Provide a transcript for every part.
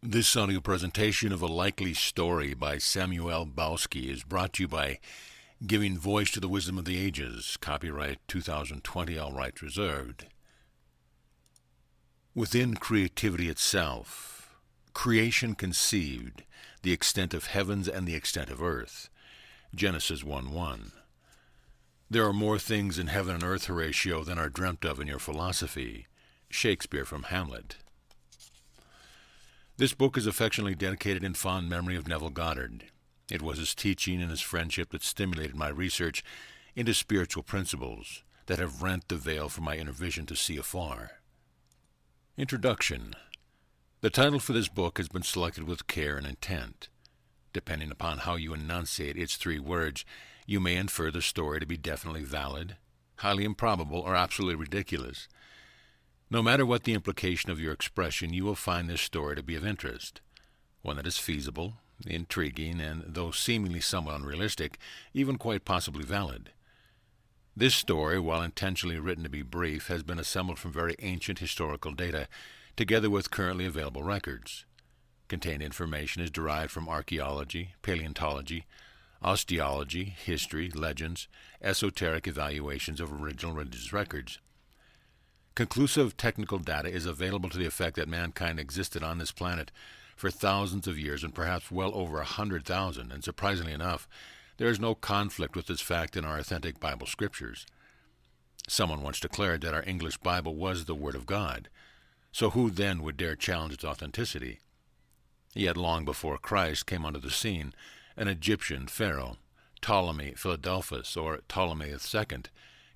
This audio presentation of a likely story by Samuel Bousky is brought to you by Giving Voice to the Wisdom of the Ages, copyright 2020, all rights reserved. Within creativity itself, creation conceived the extent of heavens and the extent of earth. Genesis 1:1. There are more things in heaven and earth, Horatio, than are dreamt of in your philosophy. Shakespeare from Hamlet. This book is affectionately dedicated in fond memory of Neville Goddard. It was his teaching and his friendship that stimulated my research into spiritual principles that have rent the veil from my inner vision to see afar. Introduction. The title for this book has been selected with care and intent. Depending upon how you enunciate its three words, you may infer the story to be definitely valid, highly improbable, or absolutely ridiculous. No matter what the implication of your expression, you will find this story to be of interest, one that is feasible, intriguing, and, though seemingly somewhat unrealistic, even quite possibly valid. This story, while intentionally written to be brief, has been assembled from very ancient historical data, together with currently available records. Contained information is derived from archaeology, paleontology, osteology, history, legends, esoteric evaluations of original religious records. Conclusive technical data is available to the effect that mankind existed on this planet for thousands of years and perhaps well over 100,000, and surprisingly enough, there is no conflict with this fact in our authentic Bible scriptures. Someone once declared that our English Bible was the Word of God, so who then would dare challenge its authenticity? Yet long before Christ came onto the scene, an Egyptian pharaoh, Ptolemy Philadelphus, or Ptolemy II,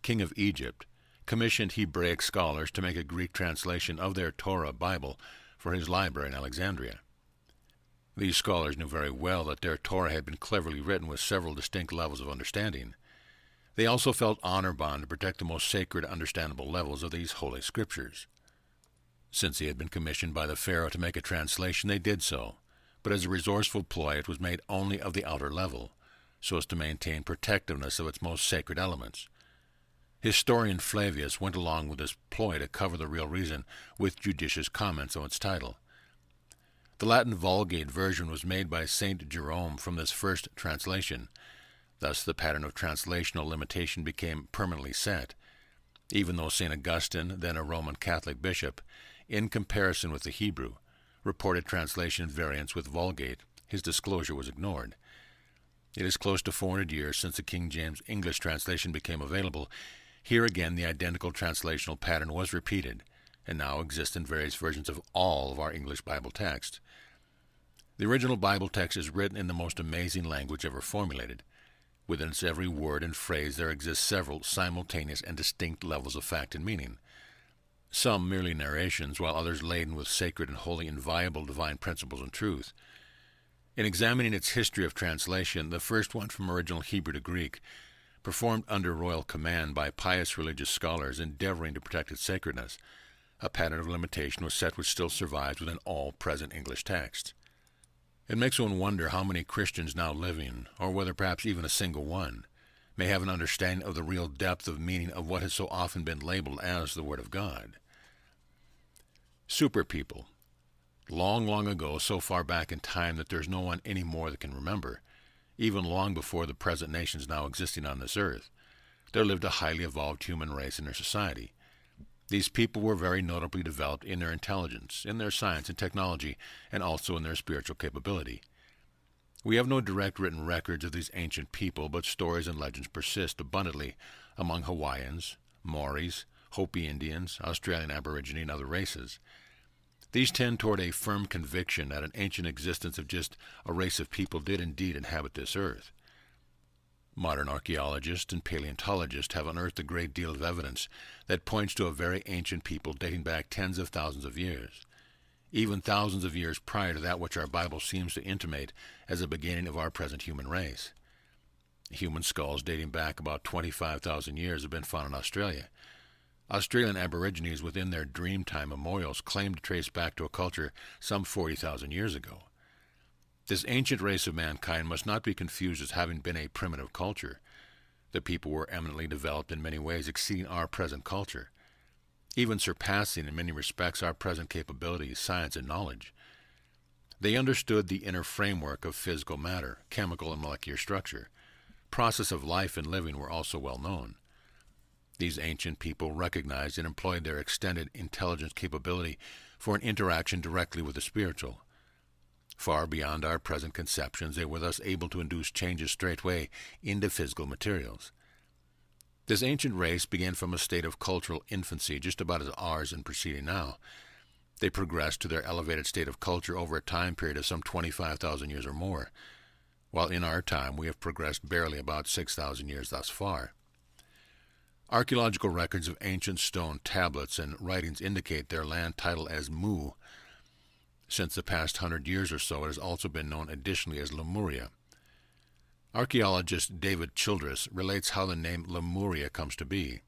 king of Egypt, commissioned Hebraic scholars to make a Greek translation of their Torah Bible for his library in Alexandria. These scholars knew very well that their Torah had been cleverly written with several distinct levels of understanding. They also felt honor bound to protect the most sacred, understandable levels of these holy scriptures. Since he had been commissioned by the Pharaoh to make a translation, they did so, but as a resourceful ploy it was made only of the outer level, so as to maintain protectiveness of its most sacred elements. Historian Flavius went along with this ploy to cover the real reason with judicious comments on its title. The Latin Vulgate version was made by St. Jerome from this first translation. Thus the pattern of translational limitation became permanently set. Even though St. Augustine, then a Roman Catholic bishop, in comparison with the Hebrew, reported translation variants with Vulgate, his disclosure was ignored. It is close to 400 years since the King James English translation became available. Here again the identical translational pattern was repeated, and now exists in various versions of all of our English Bible text. The original Bible text is written in the most amazing language ever formulated. Within its every word and phrase there exist several simultaneous and distinct levels of fact and meaning. Some merely narrations, while others laden with sacred and wholly inviolable divine principles and truth. In examining its history of translation, the first one from original Hebrew to Greek, performed under royal command by pious religious scholars endeavoring to protect its sacredness, a pattern of limitation was set which still survives within all present English texts. It makes one wonder how many Christians now living, or whether perhaps even a single one, may have an understanding of the real depth of meaning of what has so often been labeled as the Word of God. Super people. Long, long ago, so far back in time that there's no one any more that can remember, even long before the present nations now existing on this earth, there lived a highly evolved human race in their society. These people were very notably developed in their intelligence, in their science and technology, and also in their spiritual capability. We have no direct written records of these ancient people, but stories and legends persist abundantly among Hawaiians, Maoris, Hopi Indians, Australian Aborigine, and other races. These tend toward a firm conviction that an ancient existence of just a race of people did indeed inhabit this earth. Modern archaeologists and paleontologists have unearthed a great deal of evidence that points to a very ancient people dating back tens of thousands of years, even thousands of years prior to that which our Bible seems to intimate as the beginning of our present human race. Human skulls dating back about 25,000 years have been found in Australia. Australian Aborigines within their Dreamtime memorials claim to trace back to a culture some 40,000 years ago. This ancient race of mankind must not be confused as having been a primitive culture. The people were eminently developed in many ways exceeding our present culture. even surpassing in many respects our present capabilities, science, and knowledge. They understood the inner framework of physical matter, chemical and molecular structure. Process of life and living were also well known. These ancient people recognized and employed their extended intelligence capability for an interaction directly with the spiritual. Far beyond our present conceptions, they were thus able to induce changes straightway into physical materials. This ancient race began from a state of cultural infancy, just about as ours is proceeding now. They progressed to their elevated state of culture over a time period of some 25,000 years or more, while in our time we have progressed barely about 6,000 years thus far. Archaeological records of ancient stone tablets and writings indicate their land title as Mu. Since the past 100 years or so, it has also been known additionally as Lemuria. Archaeologist David Childress relates how the name Lemuria comes to be.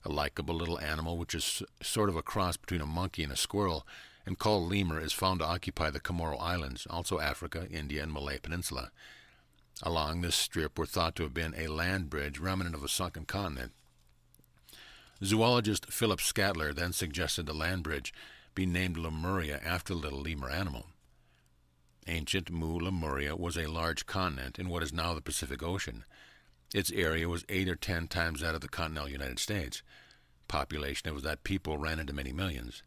A likable little animal which is sort of a cross between a monkey and a squirrel, and called lemur, is found to occupy the Comoro Islands, also Africa, India, and Malay Peninsula. Along this strip were thought to have been a land bridge remnant of a sunken continent. Zoologist Philip Scatler then suggested the land bridge be named Lemuria after the little lemur animal. Ancient Mu Lemuria was a large continent in what is now the Pacific Ocean. Its area was 8 or 10 times that of the continental United States. Population of that people ran into many millions.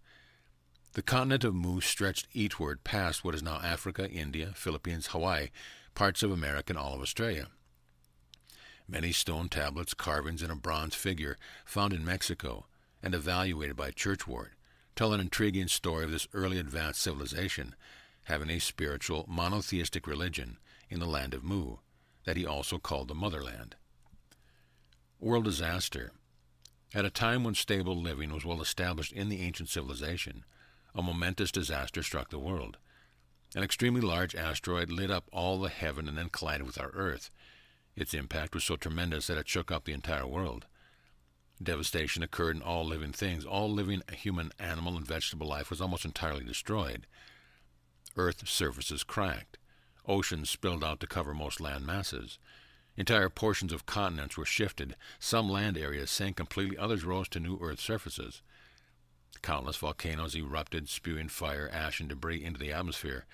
The continent of Mu stretched eastward past what is now Africa, India, Philippines, Hawaii, parts of America, and all of Australia. Many stone tablets, carvings, and a bronze figure found in Mexico and evaluated by Churchward tell an intriguing story of this early advanced civilization having a spiritual, monotheistic religion in the land of Mu, that he also called the motherland. World disaster. At a time when stable living was well established in the ancient civilization, a momentous disaster struck the world. An extremely large asteroid lit up all the heaven and then collided with our Earth. Its impact was so tremendous that it shook up the entire world. Devastation occurred in all living things. All living human, animal, and vegetable life was almost entirely destroyed. Earth surfaces cracked. Oceans spilled out to cover most land masses. Entire portions of continents were shifted. Some land areas sank completely, others rose to new Earth surfaces. Countless volcanoes erupted, spewing fire, ash, and debris into the atmosphere.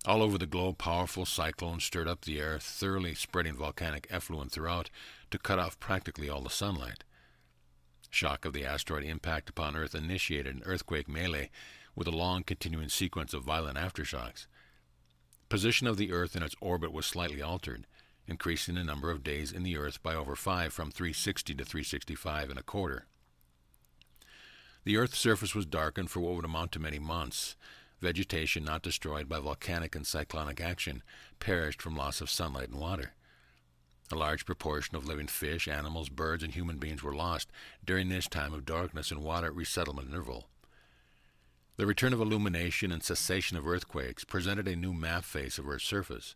All over the globe, powerful cyclones stirred up the air, thoroughly spreading volcanic effluent throughout to cut off practically all the sunlight. Shock of the asteroid impact upon Earth initiated an earthquake melee with a long continuing sequence of violent aftershocks. Position of the Earth in its orbit was slightly altered, increasing the number of days in the Earth by over 5 from 360 to 365 and a quarter. The Earth's surface was darkened for what would amount to many months. Vegetation not destroyed by volcanic and cyclonic action perished from loss of sunlight and water. A large proportion of living fish, animals, birds, and human beings were lost during this time of darkness and water resettlement interval. The return of illumination and cessation of earthquakes presented a new map face of Earth's surface.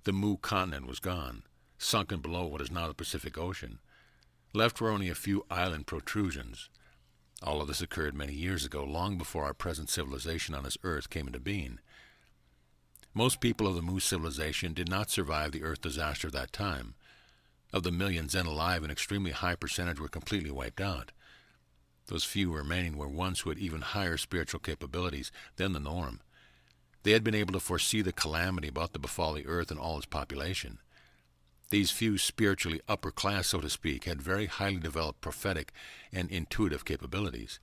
The Mu continent was gone, sunken below what is now the Pacific Ocean. Left were only a few island protrusions. All of this occurred many years ago, long before our present civilization on this Earth came into being. Most people of the Mu civilization did not survive the Earth disaster of that time. Of the millions then alive, an extremely high percentage were completely wiped out. Those few remaining were ones who had even higher spiritual capabilities than the norm. They had been able to foresee the calamity about to befall the Earth and all its population. These few spiritually upper class, so to speak, had very highly developed prophetic and intuitive capabilities.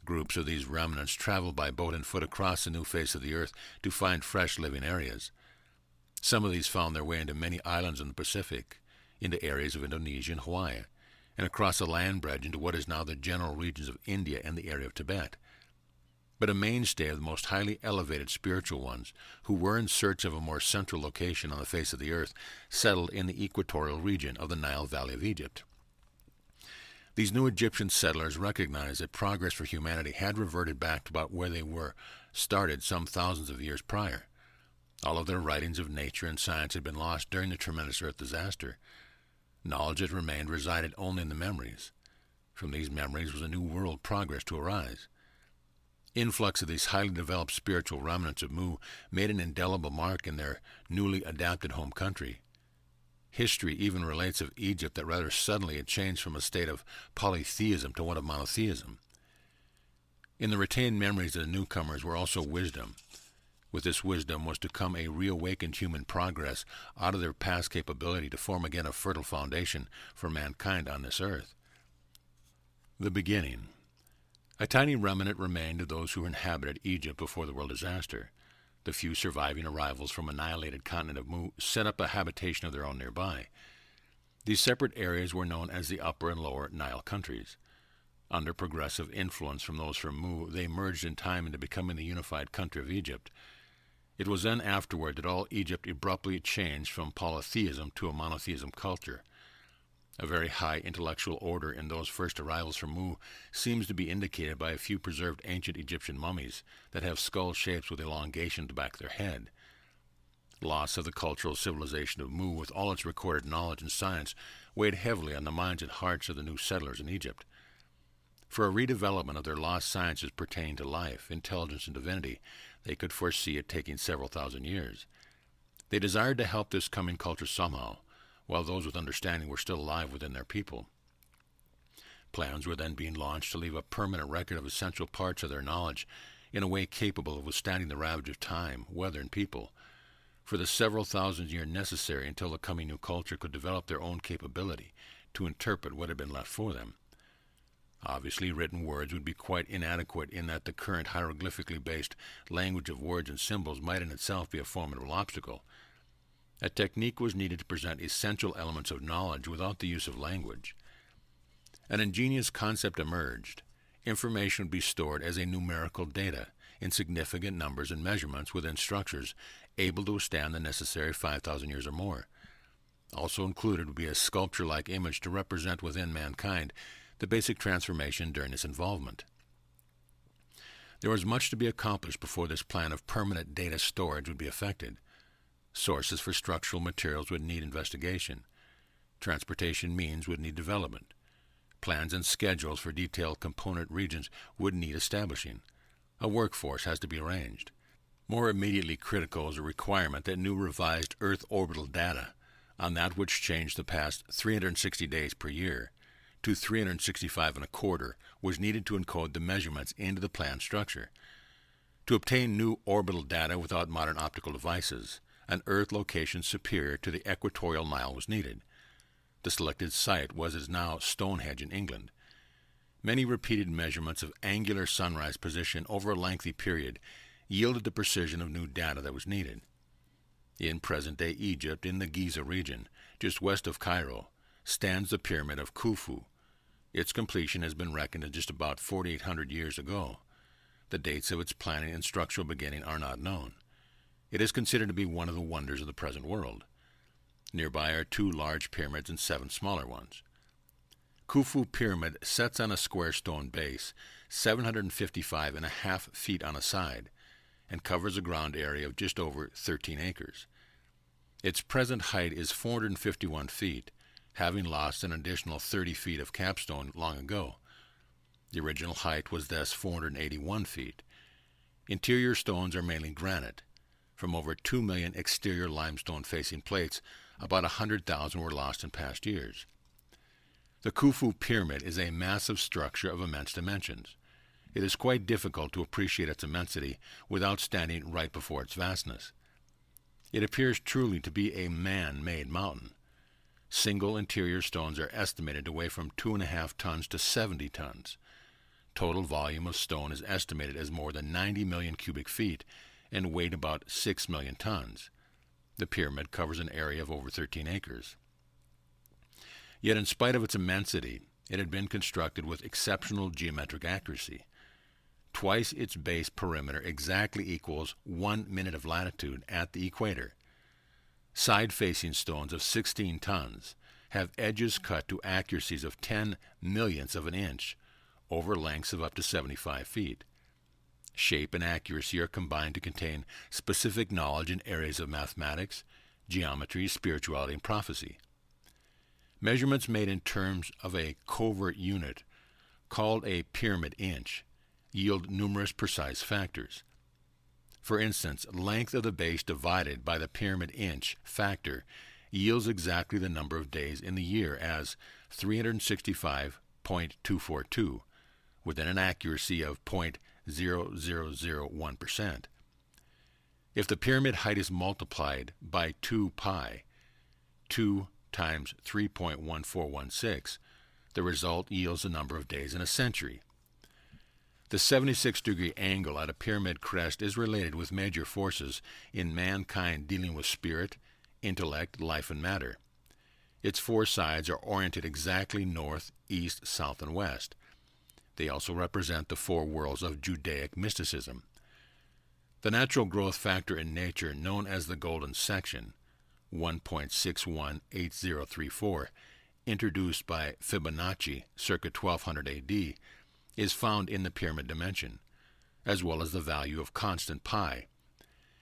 Groups of these remnants traveled by boat and foot across the new face of the Earth to find fresh living areas. Some of these found their way into many islands in the Pacific, into areas of Indonesia and Hawaii, and across a land bridge into what is now the general regions of India and the area of Tibet. But a mainstay of the most highly elevated spiritual ones, who were in search of a more central location on the face of the Earth, settled in the equatorial region of the Nile Valley of Egypt. These new Egyptian settlers recognized that progress for humanity had reverted back to about where they were started some thousands of years prior. All of their writings of nature and science had been lost during the tremendous Earth disaster. Knowledge that remained resided only in the memories. From these memories was a new world progress to arise. Influx of these highly developed spiritual remnants of Mu made an indelible mark in their newly adapted home country. History even relates of Egypt that rather suddenly it changed from a state of polytheism to one of monotheism. In the retained memories of the newcomers were also wisdom. With this wisdom was to come a reawakened human progress out of their past capability to form again a fertile foundation for mankind on this earth. The beginning. A tiny remnant remained of those who inhabited Egypt before the world disaster. The few surviving arrivals from annihilated continent of Mu set up a habitation of their own nearby. These separate areas were known as the Upper and Lower Nile countries. Under progressive influence from those from Mu, they merged in time into becoming the unified country of Egypt. It was then afterward that all Egypt abruptly changed from polytheism to a monotheism culture. A very high intellectual order in those first arrivals from Mu seems to be indicated by a few preserved ancient Egyptian mummies that have skull shapes with elongation to back their head. Loss of the cultural civilization of Mu with all its recorded knowledge and science weighed heavily on the minds and hearts of the new settlers in Egypt. For a redevelopment of their lost sciences pertaining to life, intelligence, and divinity, they could foresee it taking several thousand years. They desired to help this coming culture somehow, while those with understanding were still alive within their people. Plans were then being launched to leave a permanent record of essential parts of their knowledge in a way capable of withstanding the ravage of time, weather, and people, for the several thousand years necessary until the coming new culture could develop their own capability to interpret what had been left for them. Obviously, written words would be quite inadequate in that the current hieroglyphically based language of words and symbols might in itself be a formidable obstacle. A technique was needed to present essential elements of knowledge without the use of language. An ingenious concept emerged. Information would be stored as a numerical data in significant numbers and measurements within structures able to withstand the necessary 5,000 years or more. Also included would be a sculpture-like image to represent within mankind the basic transformation during its involvement. There was much to be accomplished before this plan of permanent data storage would be effected. Sources for structural materials would need investigation. Transportation means would need development. Plans and schedules for detailed component regions would need establishing. A workforce has to be arranged. More immediately critical is a requirement that new revised Earth orbital data on that which changed the past 360 days per year to 365 and a quarter was needed to encode the measurements into the planned structure. To obtain new orbital data without modern optical devices, an Earth location superior to the equatorial Nile was needed. The selected site was as now Stonehenge in England. Many repeated measurements of angular sunrise position over a lengthy period yielded the precision of new data that was needed. In present-day Egypt, in the Giza region, just west of Cairo, stands the pyramid of Khufu. Its completion has been reckoned at just about 4,800 years ago. The dates of its planning and structural beginning are not known. It is considered to be one of the wonders of the present world. Nearby are 2 large pyramids and 7 smaller ones. Khufu Pyramid sets on a square stone base, 755.5 feet on a side, and covers a ground area of just over 13 acres. Its present height is 451 feet, having lost an additional 30 feet of capstone long ago. The original height was thus 481 feet. Interior stones are mainly granite. From over 2 million exterior limestone-facing plates, about 100,000 were lost in past years. The Khufu Pyramid is a massive structure of immense dimensions. It is quite difficult to appreciate its immensity without standing right before its vastness. It appears truly to be a man-made mountain. Single interior stones are estimated to weigh from 2.5 tons to 70 tons. Total volume of stone is estimated as more than 90 million cubic feet and weighed about 6 million tons. The pyramid covers an area of over 13 acres. Yet in spite of its immensity, it had been constructed with exceptional geometric accuracy. Twice its base perimeter exactly equals 1 minute of latitude at the equator. Side-facing stones of 16 tons have edges cut to accuracies of 10 millionths of an inch over lengths of up to 75 feet. Shape and accuracy are combined to contain specific knowledge in areas of mathematics, geometry, spirituality, and prophecy. Measurements made in terms of a covert unit, called a pyramid inch, yield numerous precise factors. For instance, length of the base divided by the pyramid inch factor yields exactly the number of days in the year as 365.242, within an accuracy of 0.0001%. If the pyramid height is multiplied by 2 pi, 2 times 3.1416, the result yields the number of days in a century. The 76-degree angle at a pyramid crest is related with major forces in mankind dealing with spirit, intellect, life, and matter. Its 4 sides are oriented exactly north, east, south, and west. They also represent the 4 worlds of Judaic mysticism. The natural growth factor in nature, known as the golden section, 1.618034, introduced by Fibonacci circa 1200 AD, is found in the pyramid dimension, as well as the value of constant pi,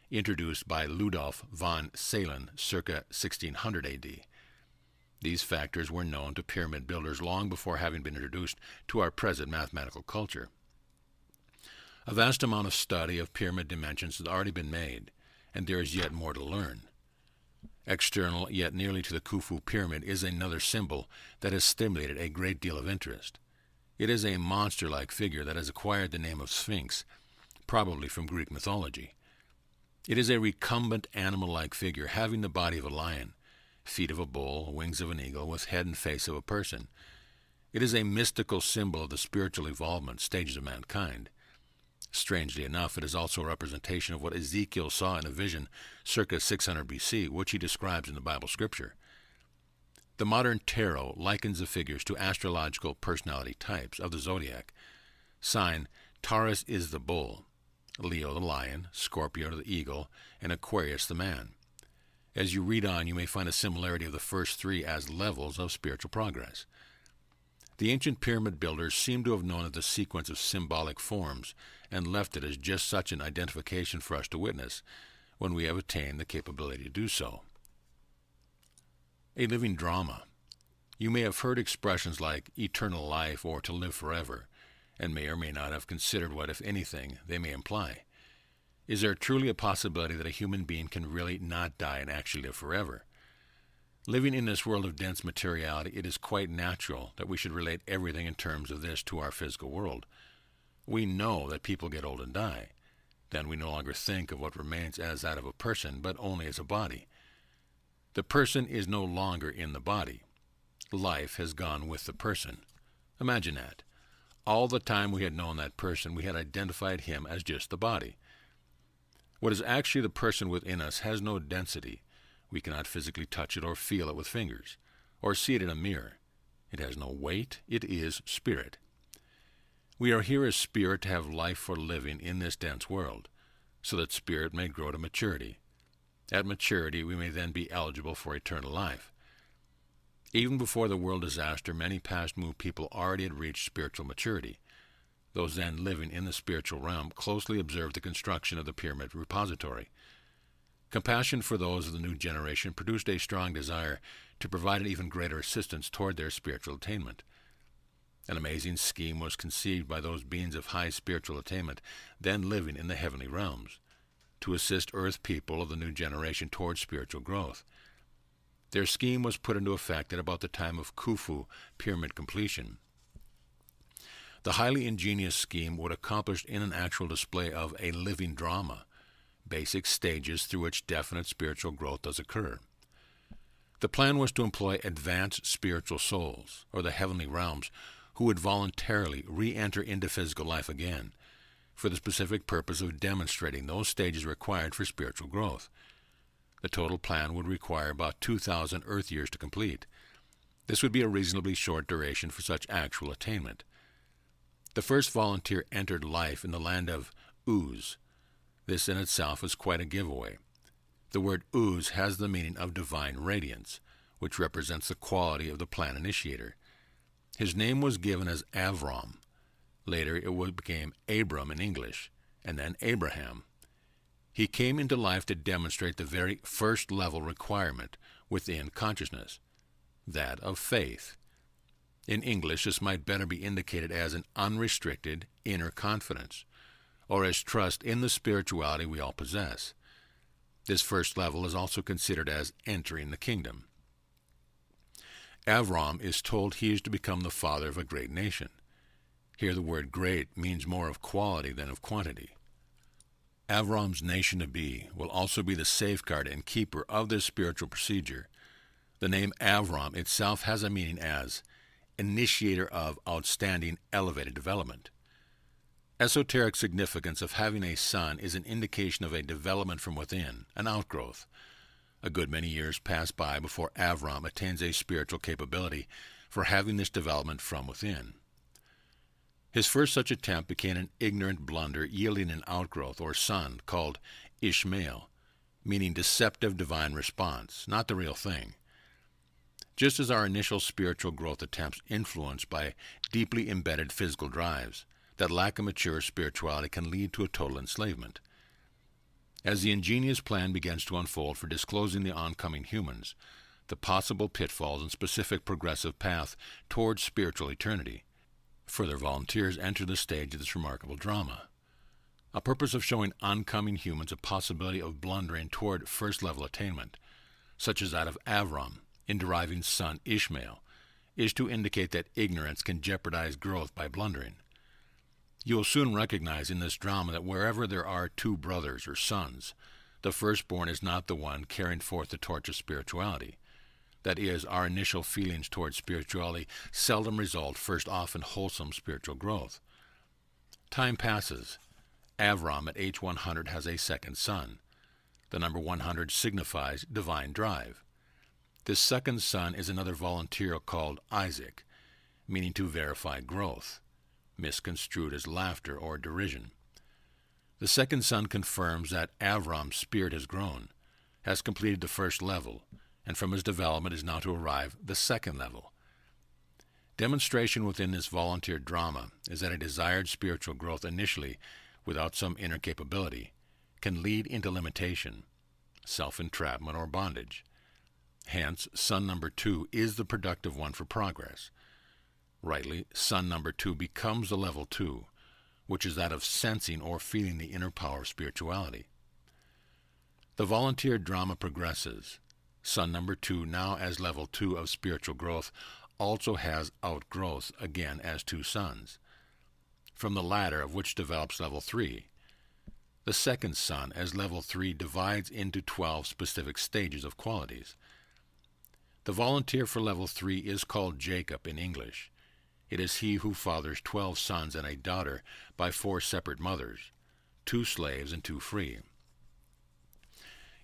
introduced by Ludolf von Salen circa 1600 AD. These factors were known to pyramid builders long before having been introduced to our present mathematical culture. A vast amount of study of pyramid dimensions has already been made, and there is yet more to learn. External, yet nearly to the Khufu pyramid, is another symbol that has stimulated a great deal of interest. It is a monster-like figure that has acquired the name of Sphinx, probably from Greek mythology. It is a recumbent animal-like figure having the body of a lion, feet of a bull, wings of an eagle, with head and face of a person. It is a mystical symbol of the spiritual evolvement stages of mankind. Strangely enough, it is also a representation of what Ezekiel saw in a vision circa 600 BC, which he describes in the Bible scripture. The modern tarot likens the figures to astrological personality types of the zodiac. Sign: Taurus is the bull, Leo the lion, Scorpio the eagle, and Aquarius the man. As you read on, you may find a similarity of the first 3 as levels of spiritual progress. The ancient pyramid builders seem to have known of the sequence of symbolic forms and left it as just such an identification for us to witness when we have attained the capability to do so. A living drama. You may have heard expressions like eternal life or to live forever, and may or may not have considered what, if anything, they may imply. Is there truly a possibility that a human being can really not die and actually live forever? Living in this world of dense materiality, it is quite natural that we should relate everything in terms of this to our physical world. We know that people get old and die. Then we no longer think of what remains as that of a person, but only as a body. The person is no longer in the body. Life has gone with the person. Imagine that. All the time we had known that person, we had identified him as just the body. What is actually the person within us has no density. We cannot physically touch it or feel it with fingers, or see it in a mirror. It has no weight. It is spirit. We are here as spirit to have life for living in this dense world, so that spirit may grow to maturity. At maturity, we may then be eligible for eternal life. Even before the world disaster, many past-moved people already had reached spiritual maturity. Those then living in the spiritual realm closely observed the construction of the pyramid repository. Compassion for those of the new generation produced a strong desire to provide an even greater assistance toward their spiritual attainment. An amazing scheme was conceived by those beings of high spiritual attainment then living in the heavenly realms, to assist earth people of the new generation toward spiritual growth. Their scheme was put into effect at about the time of Khufu pyramid completion. The highly ingenious scheme would accomplish in an actual display of a living drama, basic stages through which definite spiritual growth does occur. The plan was to employ advanced spiritual souls, or the heavenly realms, who would voluntarily re-enter into physical life again, for the specific purpose of demonstrating those stages required for spiritual growth. The total plan would require about 2,000 Earth years to complete. This would be a reasonably short duration for such actual attainment. The first volunteer entered life in the land of Uz. This in itself is quite a giveaway. The word Uz has the meaning of divine radiance, which represents the quality of the plan initiator. His name was given as Avram. Later it became Abram in English, and then Abraham. He came into life to demonstrate the very first level requirement within consciousness, that of faith. In English, this might better be indicated as an unrestricted inner confidence, or as trust in the spirituality we all possess. This first level is also considered as entering the kingdom. Avram is told he is to become the father of a great nation. Here the word great means more of quality than of quantity. Avram's nation to be will also be the safeguard and keeper of this spiritual procedure. The name Avram itself has a meaning as initiator of outstanding elevated development. Esoteric significance of having a son is an indication of a development from within, an outgrowth. A good many years pass by before Avram attains a spiritual capability for having this development from within. His first such attempt became an ignorant blunder yielding an outgrowth or son called Ishmael, meaning deceptive divine response, not the real thing. Just as our initial spiritual growth attempts influenced by deeply embedded physical drives, that lack of mature spirituality can lead to a total enslavement. As the ingenious plan begins to unfold for disclosing the oncoming humans, the possible pitfalls and specific progressive path towards spiritual eternity, further volunteers enter the stage of this remarkable drama. A purpose of showing oncoming humans a possibility of blundering toward first-level attainment, such as that of Avram in deriving son Ishmael, is to indicate that ignorance can jeopardize growth by blundering. You will soon recognize in this drama that wherever there are two brothers or sons, the firstborn is not the one carrying forth the torch of spirituality. That is, our initial feelings towards spirituality seldom result first off in wholesome spiritual growth. Time passes. Avram at age 100 has a second son. The number 100 signifies divine drive. This second son is another volunteer called Isaac, meaning to verify growth, misconstrued as laughter or derision. The second son confirms that Avram's spirit has grown, has completed the first level, and from his development is now to arrive the second level. Demonstration within this volunteer drama is that a desired spiritual growth initially, without some inner capability, can lead into limitation, self-entrapment, or bondage. Hence, son number 2 is the productive one for progress. Rightly, son number 2 becomes the level 2, which is that of sensing or feeling the inner power of spirituality. The volunteer drama progresses. Son number 2, now as level 2 of spiritual growth, also has outgrowth again as two sons, from the latter of which develops level 3. The second son, as level 3, divides into 12 specific stages of qualities. The volunteer for level 3 is called Jacob in English. It is he who fathers 12 sons and a daughter by 4 separate mothers, 2 slaves and 2 free.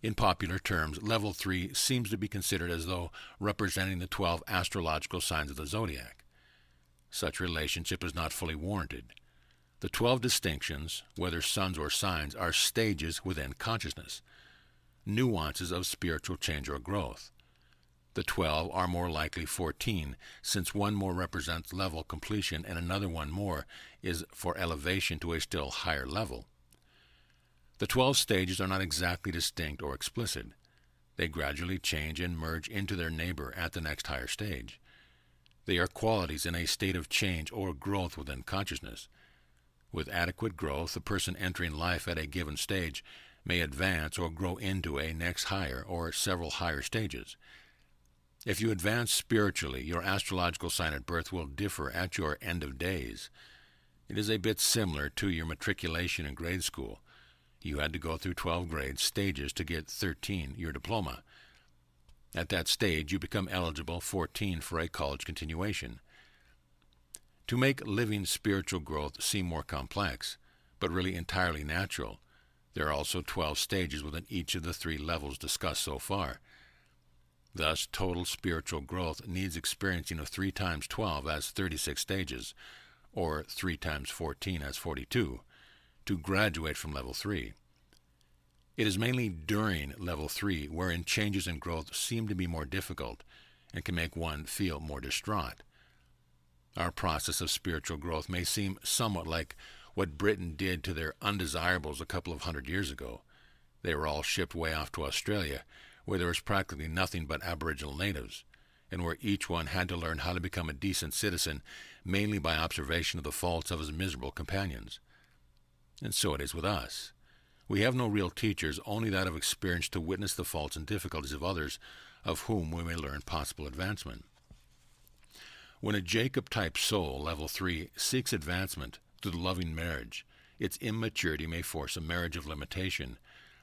In popular terms, level 3 seems to be considered as though representing the 12 astrological signs of the zodiac. Such relationship is not fully warranted. The 12 distinctions, whether sons or signs, are stages within consciousness, nuances of spiritual change or growth. The 12 are more likely 14, since one more represents level completion and another one more is for elevation to a still higher level. The 12 stages are not exactly distinct or explicit. They gradually change and merge into their neighbor at the next higher stage. They are qualities in a state of change or growth within consciousness. With adequate growth, the person entering life at a given stage may advance or grow into a next higher or several higher stages. If you advance spiritually, your astrological sign at birth will differ at your end of days. It is a bit similar to your matriculation in grade school. You had to go through 12 grade stages to get 13, your diploma. At that stage, you become eligible, 14, for a college continuation. To make living spiritual growth seem more complex, but really entirely natural, there are also 12 stages within each of the 3 levels discussed so far. Thus, total spiritual growth needs experiencing of 3 times 12 as 36 stages, or 3 times 14 as 42, to graduate from level 3. It is mainly during level 3 wherein changes in growth seem to be more difficult and can make one feel more distraught. Our process of spiritual growth may seem somewhat like what Britain did to their undesirables a couple of 100 years ago. They were all shipped way off to Australia, where there was practically nothing but Aboriginal natives, and where each one had to learn how to become a decent citizen mainly by observation of the faults of his miserable companions. And so it is with us. We have no real teachers, only that of experience to witness the faults and difficulties of others, of whom we may learn possible advancement. When a Jacob-type soul, level 3, seeks advancement through the loving marriage, its immaturity may force a marriage of limitation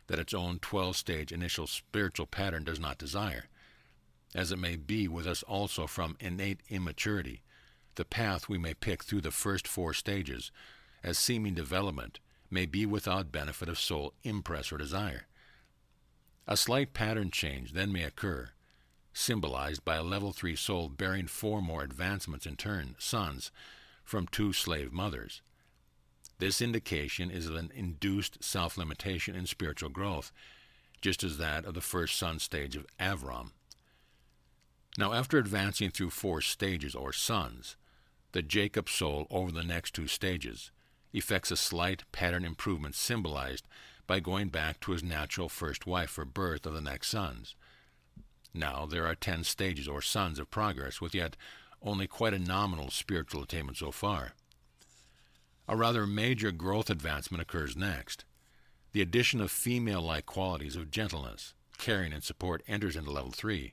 that its own 12-stage initial spiritual pattern does not desire. As it may be with us also from innate immaturity, the path we may pick through the first 4 stages, as seeming development, may be without benefit of soul impress or desire. A slight pattern change then may occur, symbolized by a level 3 soul bearing 4 more advancements in turn, sons, from 2 slave mothers. This indication is of an induced self-limitation in spiritual growth, just as that of the first son stage of Avram. Now, after advancing through 4 stages, or sons, the Jacob soul over the next 2 stages effects a slight pattern improvement symbolized by going back to his natural first wife for birth of the next sons. Now there are 10 stages, or sons, of progress, with yet only quite a nominal spiritual attainment so far. A rather major growth advancement occurs next. The addition of female-like qualities of gentleness, caring, and support enters into level 3.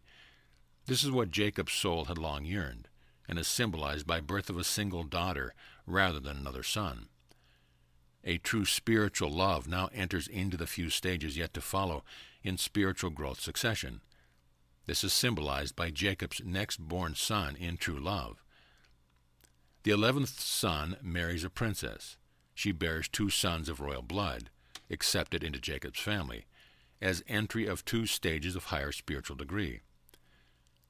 This is what Jacob's soul had long yearned, and is symbolized by birth of a single daughter rather than another son. A true spiritual love now enters into the few stages yet to follow in spiritual growth succession. This is symbolized by Jacob's next-born son in true love. The 11th son marries a princess. She bears 2 sons of royal blood, accepted into Jacob's family, as entry of 2 stages of higher spiritual degree.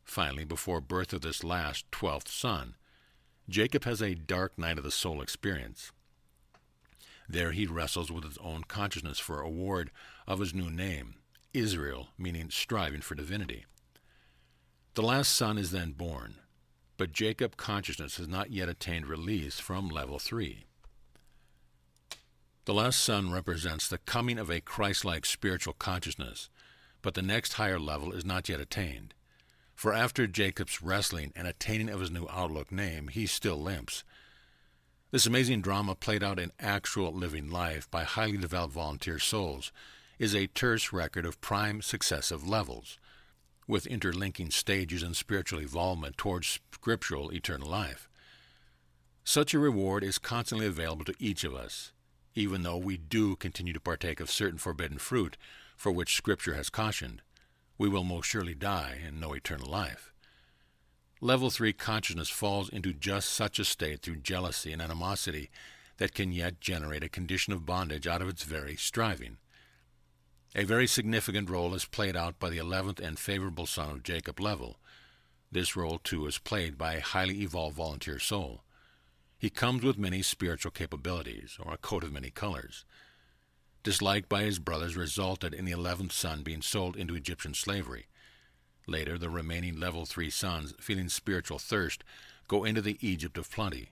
Finally, before birth of this last 12th son, Jacob has a dark night of the soul experience. There he wrestles with his own consciousness for award of his new name, Israel, meaning striving for divinity. The last son is then born, but Jacob consciousness has not yet attained release from level 3. The last son represents the coming of a Christ-like spiritual consciousness, but the next higher level is not yet attained. For after Jacob's wrestling and attaining of his new outlook name, he still limps. This amazing drama, played out in actual living life by highly developed volunteer souls, is a terse record of prime successive levels, with interlinking stages and spiritual evolvement towards scriptural eternal life. Such a reward is constantly available to each of us, even though we do continue to partake of certain forbidden fruit for which Scripture has cautioned. We will most surely die and know eternal life. Level 3 consciousness falls into just such a state through jealousy and animosity that can yet generate a condition of bondage out of its very striving. A very significant role is played out by the 11th and favorable son of Jacob level. This role, too, is played by a highly evolved volunteer soul. He comes with many spiritual capabilities, or a coat of many colors. Disliked by his brothers resulted in the 11th son being sold into Egyptian slavery. Later, the remaining level 3 sons, feeling spiritual thirst, go into the Egypt of plenty,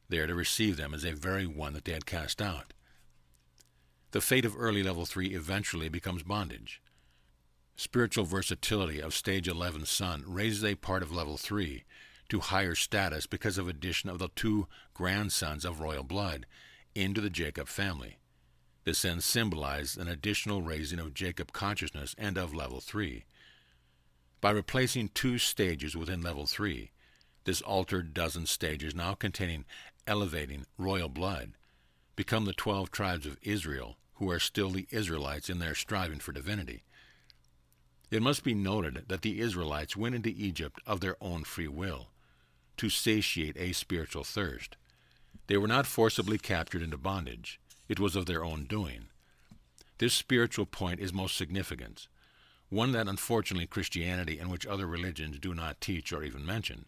there to receive them as a very one that they had cast out. The fate of early level 3 eventually becomes bondage. Spiritual versatility of stage 11 son raises a part of level 3 to higher status because of addition of the 2 grandsons of royal blood into the Jacob family. This then symbolizes an additional raising of Jacob consciousness and of level 3. By replacing 2 stages within level 3, this altered dozen stages, now containing elevating royal blood, become the 12 tribes of Israel, who are still the Israelites in their striving for divinity. It must be noted that the Israelites went into Egypt of their own free will, to satiate a spiritual thirst. They were not forcibly captured into bondage. It was of their own doing. This spiritual point is most significant, one that unfortunately Christianity and which other religions do not teach or even mention.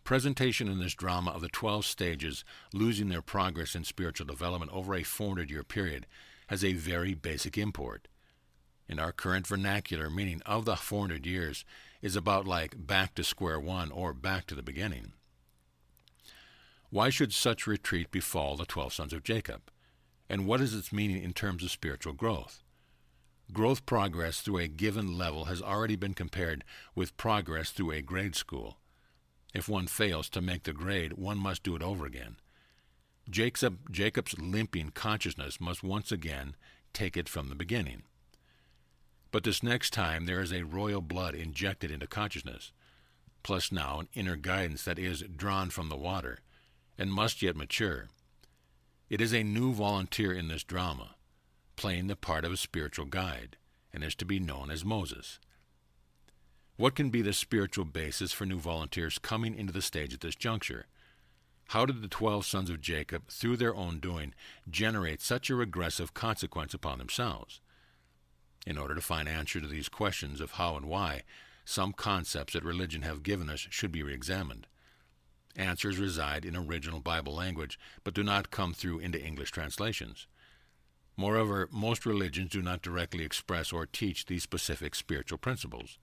Presentation in this drama of the 12 stages losing their progress in spiritual development over a 400-year period has a very basic import. In our current vernacular, meaning of the 400 years is about like back to square one or back to the beginning. Why should such retreat befall the 12 sons of Jacob? And what is its meaning in terms of spiritual growth? Growth progress through a given level has already been compared with progress through a grade school. If one fails to make the grade, one must do it over again. Jacob's limping consciousness must once again take it from the beginning. But this next time there is a royal blood injected into consciousness, plus now an inner guidance that is drawn from the water, and must yet mature. It is a new volunteer in this drama, playing the part of a spiritual guide, and is to be known as Moses. What can be the spiritual basis for new volunteers coming into the stage at this juncture? How did the 12 sons of Jacob, through their own doing, generate such a regressive consequence upon themselves? In order to find answer to these questions of how and why, some concepts that religion have given us should be re-examined. Answers reside in original Bible language, but do not come through into English translations. Moreover, most religions do not directly express or teach these specific spiritual principles.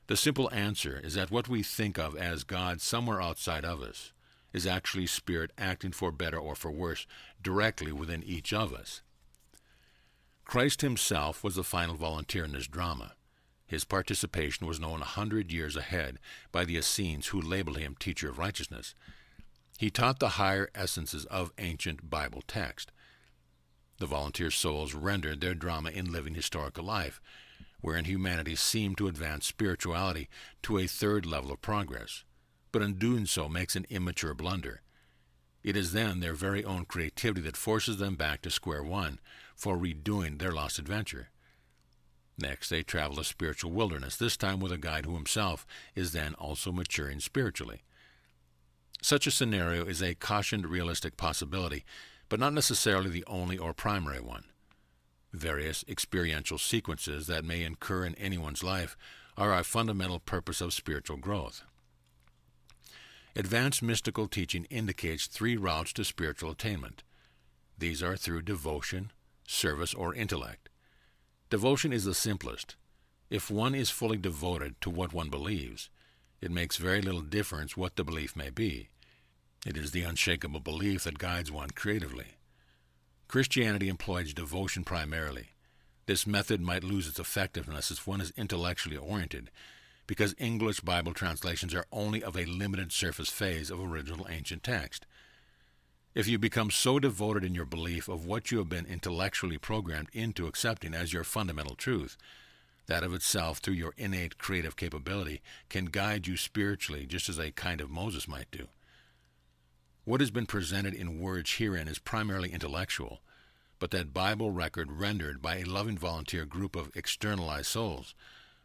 The simple answer is that what we think of as God somewhere outside of us is actually Spirit acting for better or for worse directly within each of us. Christ himself was the final volunteer in this drama. His participation was known 100 years ahead by the Essenes, who labeled him Teacher of Righteousness. He taught the higher essences of ancient Bible text. The volunteer souls rendered their drama in living historical life, wherein humanity seemed to advance spirituality to a third level of progress, but in doing so makes an immature blunder. It is then their very own creativity that forces them back to square one for redoing their lost adventure. Next, they travel a spiritual wilderness, this time with a guide who himself is then also maturing spiritually. Such a scenario is a cautioned realistic possibility, but not necessarily the only or primary one. Various experiential sequences that may occur in anyone's life are a fundamental purpose of spiritual growth. Advanced mystical teaching indicates 3 routes to spiritual attainment. These are through devotion, service, or intellect. Devotion is the simplest. If one is fully devoted to what one believes, it makes very little difference what the belief may be. It is the unshakable belief that guides one creatively. Christianity employs devotion primarily. This method might lose its effectiveness if one is intellectually oriented, because English Bible translations are only of a limited surface phase of original ancient text. If you become so devoted in your belief of what you have been intellectually programmed into accepting as your fundamental truth, that of itself, through your innate creative capability, can guide you spiritually just as a kind of Moses might do. What has been presented in words herein is primarily intellectual, but that Bible record rendered by a loving volunteer group of externalized souls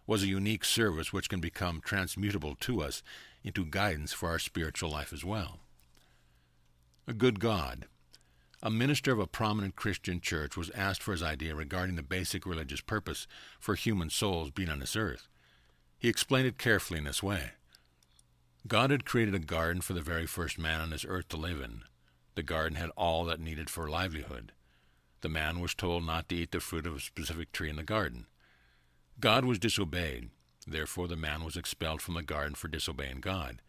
was a unique service which can become transmutable to us into guidance for our spiritual life as well. A good God. A minister of a prominent Christian church was asked for his idea regarding the basic religious purpose for human souls being on this earth. He explained it carefully in this way. Goddard created a garden for the very first man on this earth to live in. The garden had all that needed for livelihood. The man was told not to eat the fruit of a specific tree in the garden. God was disobeyed. Therefore the man was expelled from the garden for disobeying God.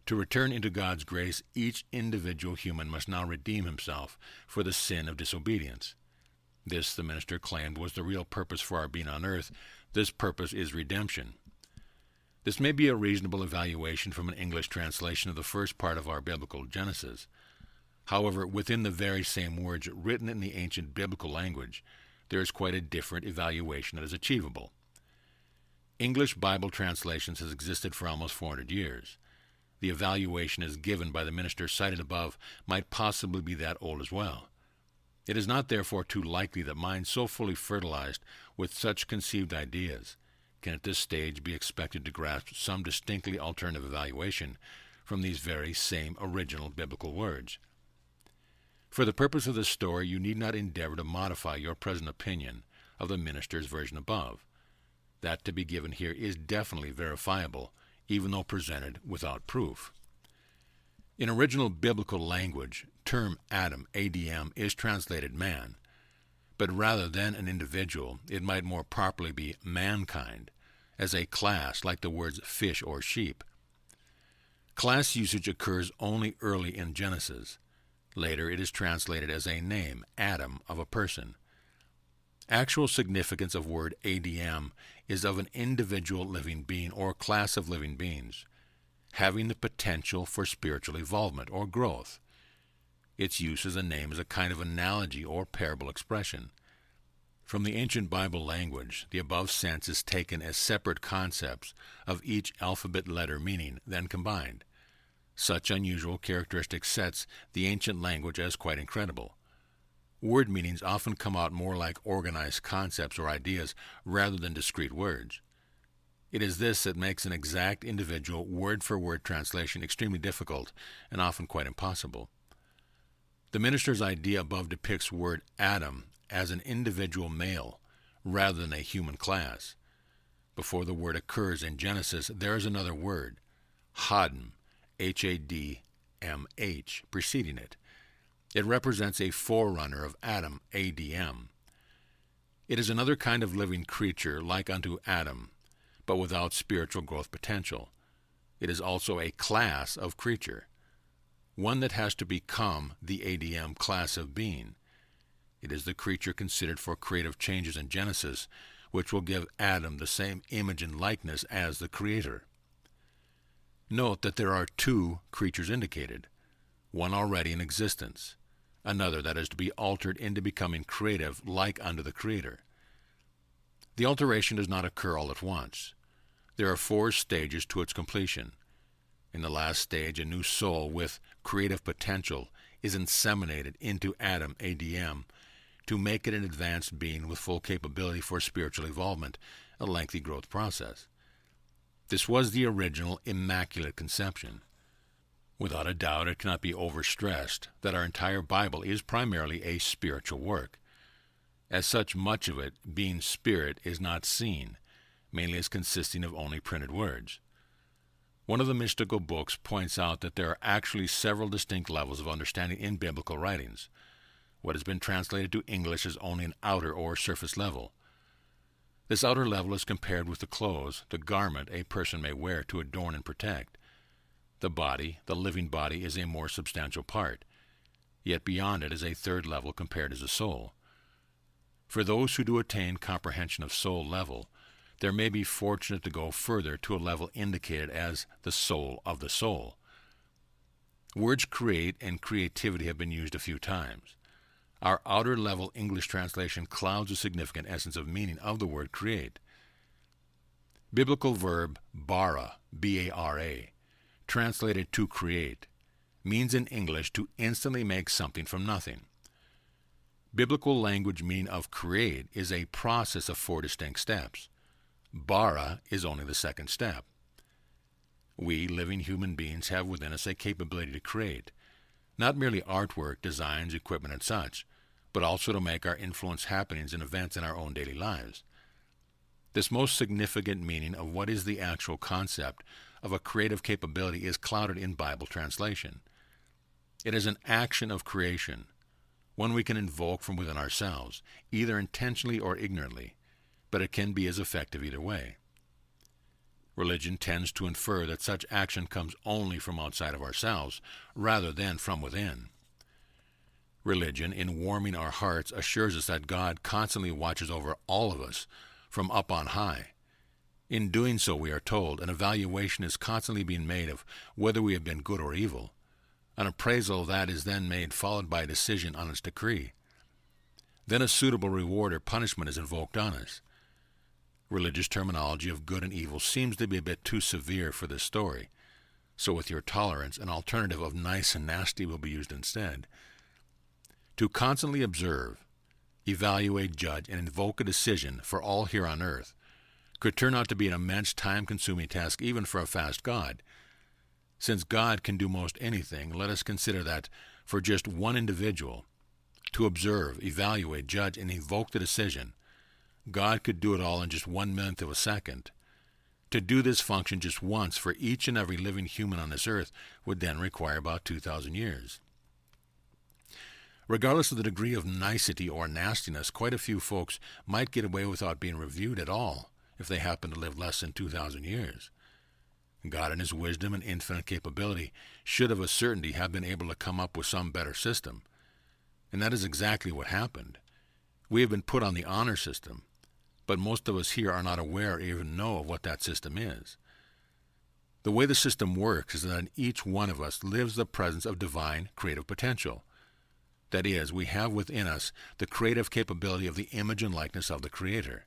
To return into God's grace, each individual human must now redeem himself for the sin of disobedience. This, the minister claimed, was the real purpose for our being on earth. This purpose is redemption. This may be a reasonable evaluation from an English translation of the first part of our biblical Genesis. However, within the very same words written in the ancient biblical language, there is quite a different evaluation that is achievable. English Bible translations has existed for almost 400 years. The evaluation as given by the minister cited above might possibly be that old as well. It is not therefore too likely that minds so fully fertilized with such conceived ideas can at this stage be expected to grasp some distinctly alternative evaluation from these very same original biblical words. For the purpose of this story, you need not endeavor to modify your present opinion of the minister's version above. That to be given here is definitely verifiable, even though presented without proof. In original biblical language, term Adam, ADM, is translated man, but rather than an individual, it might more properly be mankind, as a class like the words fish or sheep. Class usage occurs only early in Genesis. Later it is translated as a name, Adam, of a person. Actual significance of word ADM is of an individual living being or class of living beings, having the potential for spiritual evolvement or growth. Its use as a name is a kind of analogy or parable expression. From the ancient Bible language, the above sense is taken as separate concepts of each alphabet letter meaning, then combined. Such unusual characteristic sets the ancient language as quite incredible. Word meanings often come out more like organized concepts or ideas rather than discrete words. It is this that makes an exact individual word-for-word translation extremely difficult and often quite impossible. The minister's idea above depicts word Adam as an individual male rather than a human class. Before the word occurs in Genesis, there is another word, Hadm, H-A-D-M-H, preceding it. It represents a forerunner of Adam, A-D-M. It is another kind of living creature like unto Adam, but without spiritual growth potential. It is also a class of creature, one that has to become the ADM class of being. It is the creature considered for creative changes in Genesis, which will give Adam the same image and likeness as the Creator. Note that there are two creatures indicated, one already in existence, another that is to be altered into becoming creative like unto the Creator. The alteration does not occur all at once. There are 4 stages to its completion. In the last stage, a new soul with creative potential is inseminated into Adam, ADM, to make it an advanced being with full capability for spiritual evolvement, a lengthy growth process. This was the original Immaculate Conception. Without a doubt, it cannot be overstressed that our entire Bible is primarily a spiritual work. As such, much of it, being spirit, is not seen, mainly as consisting of only printed words. One of the mystical books points out that there are actually several distinct levels of understanding in biblical writings. What has been translated to English is only an outer or surface level. This outer level is compared with the clothes, the garment a person may wear to adorn and protect. The body, the living body, is a more substantial part. Yet beyond it is a third level compared as the soul. For those who do attain comprehension of soul level, there may be fortunate to go further to a level indicated as the soul of the soul. Words create and creativity have been used a few times. Our outer level English translation clouds the significant essence of meaning of the word create. Biblical verb bara, B-A-R-A, translated to create, means in English to instantly make something from nothing. Biblical language meaning of create is a process of 4 distinct steps. Bara is only the second step. We, living human beings, have within us a capability to create, not merely artwork, designs, equipment, and such, but also to make our influence happenings and events in our own daily lives. This most significant meaning of what is the actual concept of a creative capability is clouded in Bible translation. It is an action of creation, one we can invoke from within ourselves, either intentionally or ignorantly, but it can be as effective either way. Religion tends to infer that such action comes only from outside of ourselves, rather than from within. Religion, in warming our hearts, assures us that God constantly watches over all of us from up on high. In doing so, we are told, an evaluation is constantly being made of whether we have been good or evil. An appraisal of that is then made, followed by a decision on its decree. Then a suitable reward or punishment is invoked on us. Religious terminology of good and evil seems to be a bit too severe for this story, so with your tolerance, an alternative of nice and nasty will be used instead. To constantly observe, evaluate, judge, and invoke a decision for all here on earth could turn out to be an immense time-consuming task even for a fast God. Since God can do most anything, let us consider that for just one individual, to observe, evaluate, judge, and evoke the decision, God could do it all in just 1/1,000,000 of a second. To do this function just once for each and every living human on this earth would then require about 2,000 years. Regardless of the degree of nicety or nastiness, quite a few folks might get away without being reviewed at all if they happen to live less than 2,000 years. God in his wisdom and infinite capability should of a certainty have been able to come up with some better system. And that is exactly what happened. We have been put on the honor system, but most of us here are not aware or even know of what that system is. The way the system works is that in each one of us lives the presence of divine creative potential. That is, we have within us the creative capability of the image and likeness of the Creator.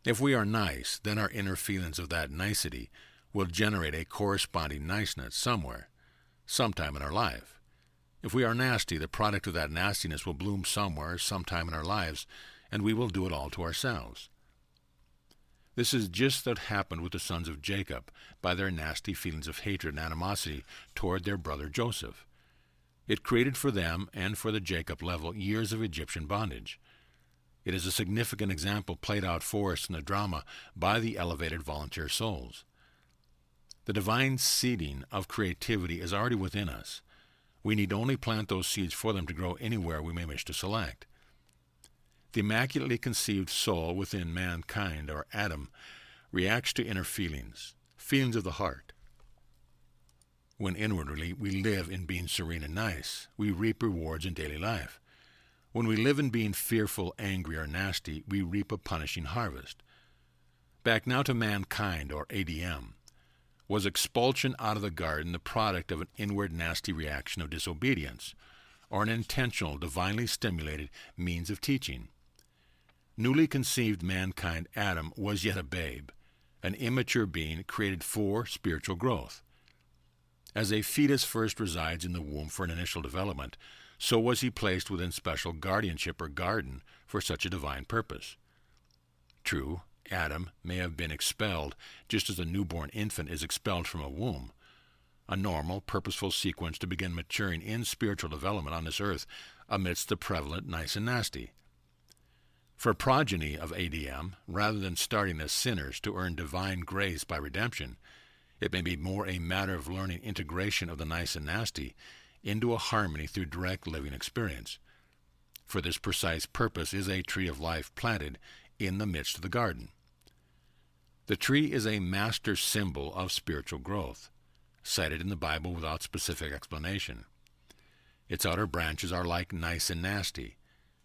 If we are nice, then our inner feelings of that nicety will generate a corresponding niceness somewhere, sometime in our life. If we are nasty, the product of that nastiness will bloom somewhere, sometime in our lives, and we will do it all to ourselves. This is just what happened with the sons of Jacob by their nasty feelings of hatred and animosity toward their brother Joseph. It created for them and for the Jacob level years of Egyptian bondage. It is a significant example played out for us in the drama by the elevated volunteer souls. The divine seeding of creativity is already within us. We need only plant those seeds for them to grow anywhere we may wish to select. The immaculately conceived soul within mankind, or Adam, reacts to inner feelings, feelings of the heart. When inwardly we live in being serene and nice, we reap rewards in daily life. When we live in being fearful, angry, or nasty, we reap a punishing harvest. Back now to mankind, or ADM. Was expulsion out of the garden the product of an inward nasty reaction of disobedience, or an intentional, divinely stimulated means of teaching? Newly conceived mankind Adam was yet a babe, an immature being created for spiritual growth. As a fetus first resides in the womb for an initial development, so was he placed within special guardianship or garden for such a divine purpose. True, Adam may have been expelled just as a newborn infant is expelled from a womb, a normal, purposeful sequence to begin maturing in spiritual development on this earth amidst the prevalent nice and nasty. For progeny of ADM, rather than starting as sinners to earn divine grace by redemption, it may be more a matter of learning integration of the nice and nasty into a harmony through direct living experience. For this precise purpose is a tree of life planted in the midst of the garden. The tree is a master symbol of spiritual growth, cited in the Bible without specific explanation. Its outer branches are like nice and nasty.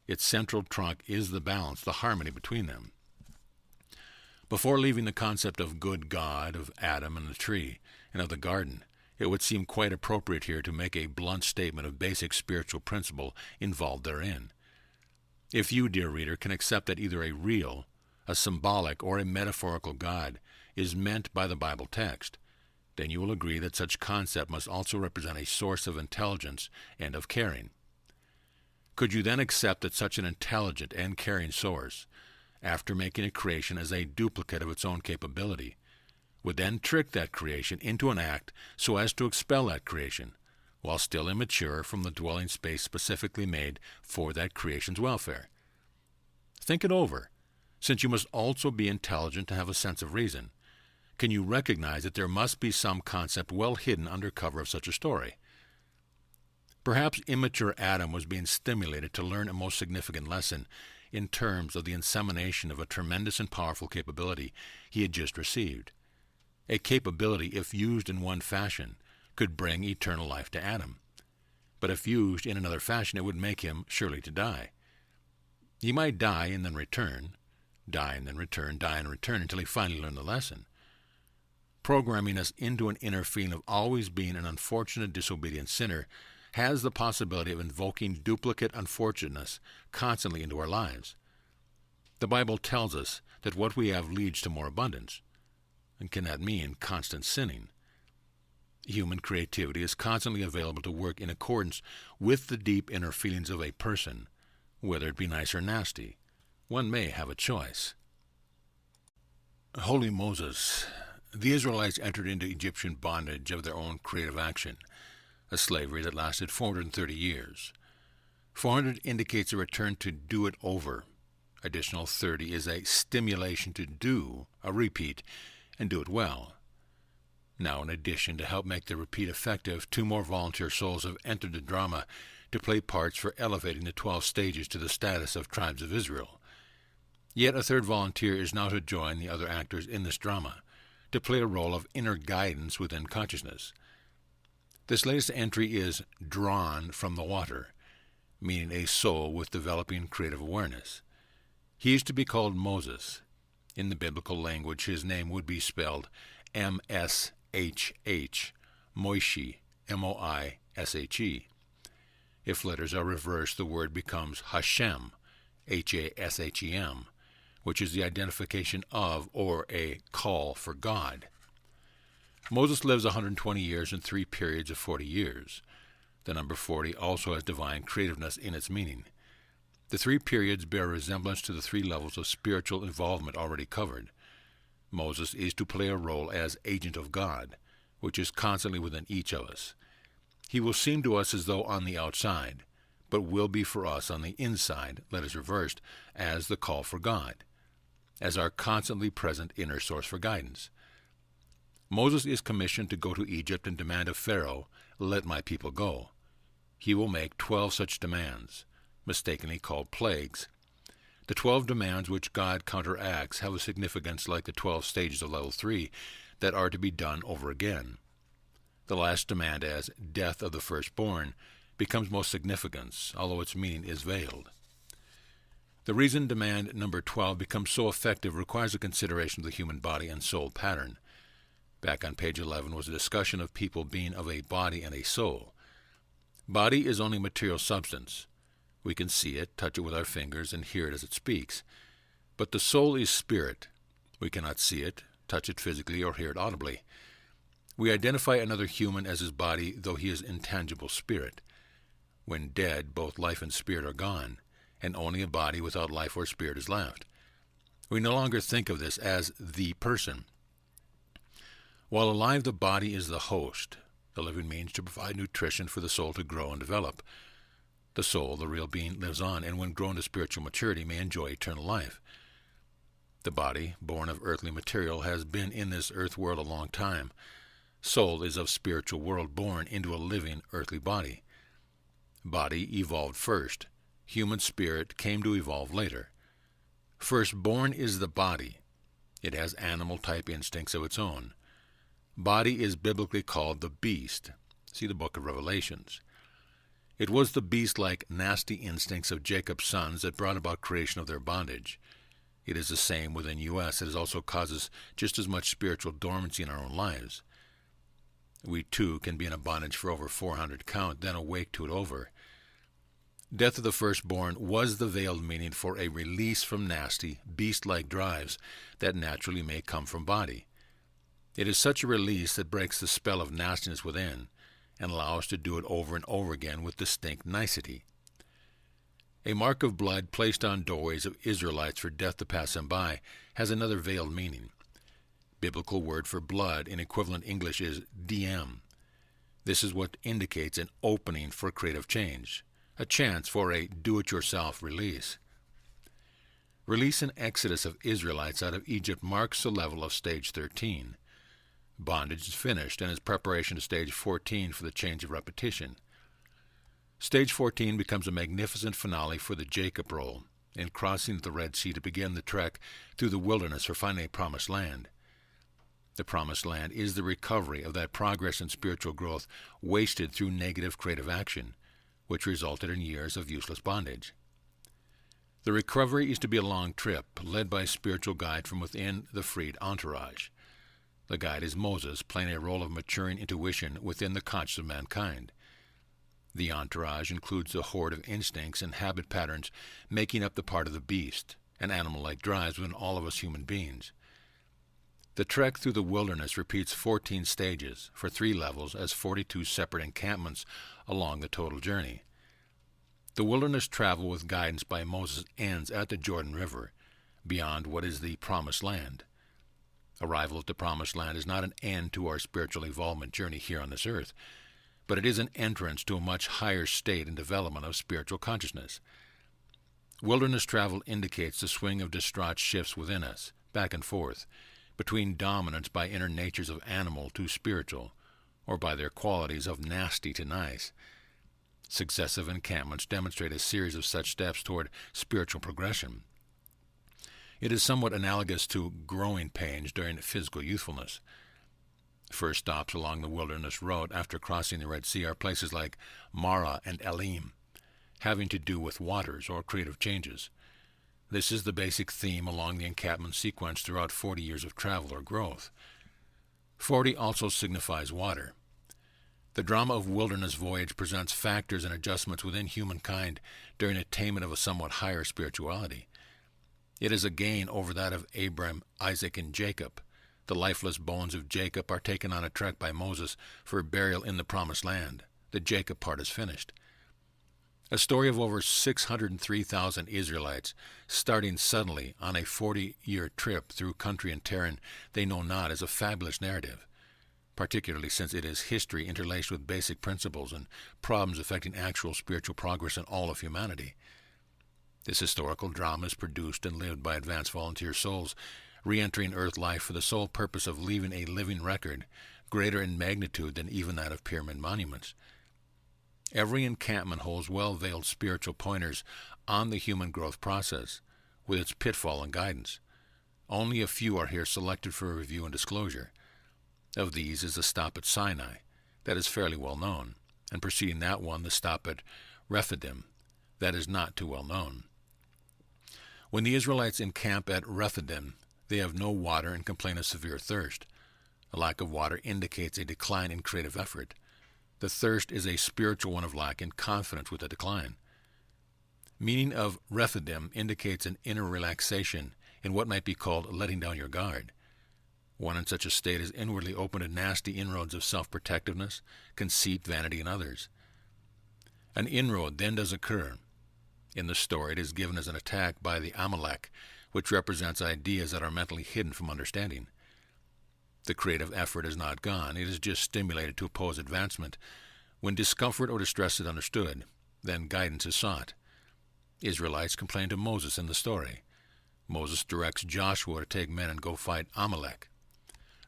Its central trunk is the balance, the harmony between them. Before leaving the concept of good God, of Adam and the tree, and of the garden, it would seem quite appropriate here to make a blunt statement of basic spiritual principle involved therein. If you, dear reader, can accept that either a real, a symbolic, or a metaphorical God is meant by the Bible text, then you will agree that such concept must also represent a source of intelligence and of caring. Could you then accept that such an intelligent and caring source, after making a creation as a duplicate of its own capability, would then trick that creation into an act so as to expel that creation, while still immature from the dwelling space specifically made for that creation's welfare? Think it over, since you must also be intelligent to have a sense of reason. Can you recognize that there must be some concept well hidden under cover of such a story? Perhaps immature Adam was being stimulated to learn a most significant lesson in terms of the insemination of a tremendous and powerful capability he had just received. A capability, if used in one fashion, could bring eternal life to Adam. But if used in another fashion, it would make him surely to die. He might die and then return, die and then return, die and return, until he finally learned the lesson. Programming us into an inner feeling of always being an unfortunate, disobedient sinner has the possibility of invoking duplicate unfortunateness constantly into our lives. The Bible tells us that what we have leads to more abundance. And can that mean constant sinning? Human creativity is constantly available to work in accordance with the deep inner feelings of a person, whether it be nice or nasty. One may have a choice. Holy Moses. The Israelites entered into Egyptian bondage of their own creative action, a slavery that lasted 430 years. 400 indicates a return to do it over. Additional 30 is a stimulation to do, a repeat, and do it well. Now, in addition, to help make the repeat effective, 2 more volunteer souls have entered the drama to play parts for elevating the 12 stages to the status of tribes of Israel. Yet a 3rd volunteer is now to join the other actors in this drama, to play a role of inner guidance within consciousness. This latest entry is drawn from the water, meaning a soul with developing creative awareness. He is to be called Moses. In the biblical language, his name would be spelled M-S-H-H, Moishi, M-O-I-S-H-E. If letters are reversed, the word becomes Hashem, H-A-S-H-E-M, which is the identification of or a call for God. Moses lives 120 years in 3 periods of 40 years. The number 40 also has divine creativeness in its meaning. The 3 periods bear resemblance to the 3 levels of spiritual involvement already covered. Moses is to play a role as agent of God, which is constantly within each of us. He will seem to us as though on the outside, but will be for us on the inside, letters reversed, as the call for God, as our constantly present inner source for guidance. Moses is commissioned to go to Egypt and demand of Pharaoh, "Let my people go." He will make 12 such demands, mistakenly called plagues. The 12 demands which God counteracts have a significance like the 12 stages of level 3 that are to be done over again. The last demand, as death of the firstborn, becomes most significant, although its meaning is veiled. The reason demand number 12 becomes so effective requires a consideration of the human body and soul pattern. Back on page 11 was a discussion of people being of a body and a soul. Body is only material substance. We can see it, touch it with our fingers, and hear it as it speaks. But the soul is spirit. We cannot see it, touch it physically, or hear it audibly. We identify another human as his body, though he is intangible spirit. When dead, both life and spirit are gone, and only a body without life or spirit is left. We no longer think of this as the person. While alive, the body is the host, the living means to provide nutrition for the soul to grow and develop. The soul, the real being, lives on, and when grown to spiritual maturity may enjoy eternal life. The body, born of earthly material, has been in this earth world a long time. Soul is of spiritual world, born into a living earthly body. Body evolved first. Human spirit came to evolve later. Firstborn is the body. It has animal-type instincts of its own. Body is biblically called the beast. See the book of Revelations. It was the beast-like, nasty instincts of Jacob's sons that brought about creation of their bondage. It is the same within us. It also causes just as much spiritual dormancy in our own lives. We, too, can be in a bondage for over 400 count, then awake to it over. Death of the firstborn was the veiled meaning for a release from nasty, beast-like drives that naturally may come from body. It is such a release that breaks the spell of nastiness within and allows us to do it over and over again with distinct nicety. A mark of blood placed on doorways of Israelites for death to pass them by has another veiled meaning. Biblical word for blood in equivalent English is DM. This is what indicates an opening for creative change, a chance for a do-it-yourself release. Release and exodus of Israelites out of Egypt marks the level of stage 13. Bondage is finished and is preparation to stage 14 for the change of repetition. Stage 14 becomes a magnificent finale for the Jacob role in crossing the Red Sea to begin the trek through the wilderness for finding a promised land. The promised land is the recovery of that progress and spiritual growth wasted through negative creative action, which resulted in years of useless bondage. The recovery is to be a long trip, led by a spiritual guide from within the freed entourage. The guide is Moses, playing a role of maturing intuition within the conscience of mankind. The entourage includes the horde of instincts and habit patterns making up the part of the beast, an animal-like drives within all of us human beings. The trek through the wilderness repeats 14 stages for 3 levels as 42 separate encampments along the total journey. The wilderness travel with guidance by Moses ends at the Jordan River, beyond what is the Promised Land. Arrival at the Promised Land is not an end to our spiritual evolvement journey here on this earth, but it is an entrance to a much higher state and development of spiritual consciousness. Wilderness travel indicates the swing of distraught shifts within us, back and forth, between dominance by inner natures of animal to spiritual, or by their qualities of nasty to nice. Successive encampments demonstrate a series of such steps toward spiritual progression. It is somewhat analogous to growing pains during physical youthfulness. First stops along the wilderness road after crossing the Red Sea are places like Marah and Elim, having to do with waters or creative changes. This is the basic theme along the encampment sequence throughout 40 years of travel or growth. 40 also signifies water. The drama of wilderness voyage presents factors and adjustments within humankind during attainment of a somewhat higher spirituality. It is a gain over that of Abram, Isaac, and Jacob, The lifeless bones of Jacob are taken on a trek by Moses for burial in the Promised Land. The Jacob part is finished. A story of over 603,000 Israelites starting suddenly on a 40-year trip through country and terrain they know not is a fabulous narrative, particularly since it is history interlaced with basic principles and problems affecting actual spiritual progress in all of humanity. This historical drama is produced and lived by advanced volunteer souls, re-entering Earth life for the sole purpose of leaving a living record greater in magnitude than even that of pyramid monuments. Every encampment holds well-veiled spiritual pointers on the human growth process, with its pitfall and guidance. Only a few are here selected for review and disclosure. Of these is the stop at Sinai, that is fairly well known, and preceding that one the stop at Rephidim, that is not too well known. When the Israelites encamp at Rephidim, they have no water and complain of severe thirst. A lack of water indicates a decline in creative effort. The thirst is a spiritual one of lack and confidence with the decline. Meaning of Rephidim indicates an inner relaxation in what might be called letting down your guard. One in such a state is inwardly open to nasty inroads of self-protectiveness, conceit, vanity, and others. An inroad then does occur. In the story, it is given as an attack by the Amalek, which represents ideas that are mentally hidden from understanding. The creative effort is not gone. It is just stimulated to oppose advancement. When discomfort or distress is understood, then guidance is sought. Israelites complain to Moses in the story. Moses directs Joshua to take men and go fight Amalek.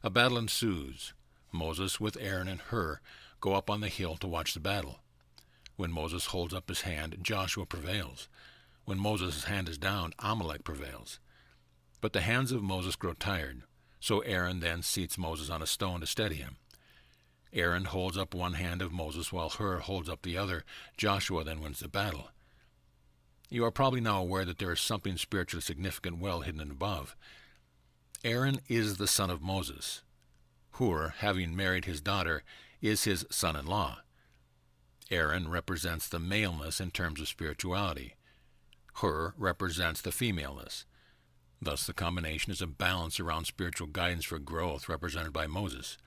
A battle ensues. Moses, with Aaron and Hur, go up on the hill to watch the battle. When Moses holds up his hand, Joshua prevails. When Moses' hand is down, Amalek prevails. But the hands of Moses grow tired. So Aaron then seats Moses on a stone to steady him. Aaron holds up one hand of Moses while Hur holds up the other. Joshua then wins the battle. You are probably now aware that there is something spiritually significant well hidden above. Aaron is the son of Moses. Hur, having married his daughter, is his son-in-law. Aaron represents the maleness in terms of spirituality. Hur represents the femaleness. Thus, the combination is a balance around spiritual guidance for growth represented by Moses.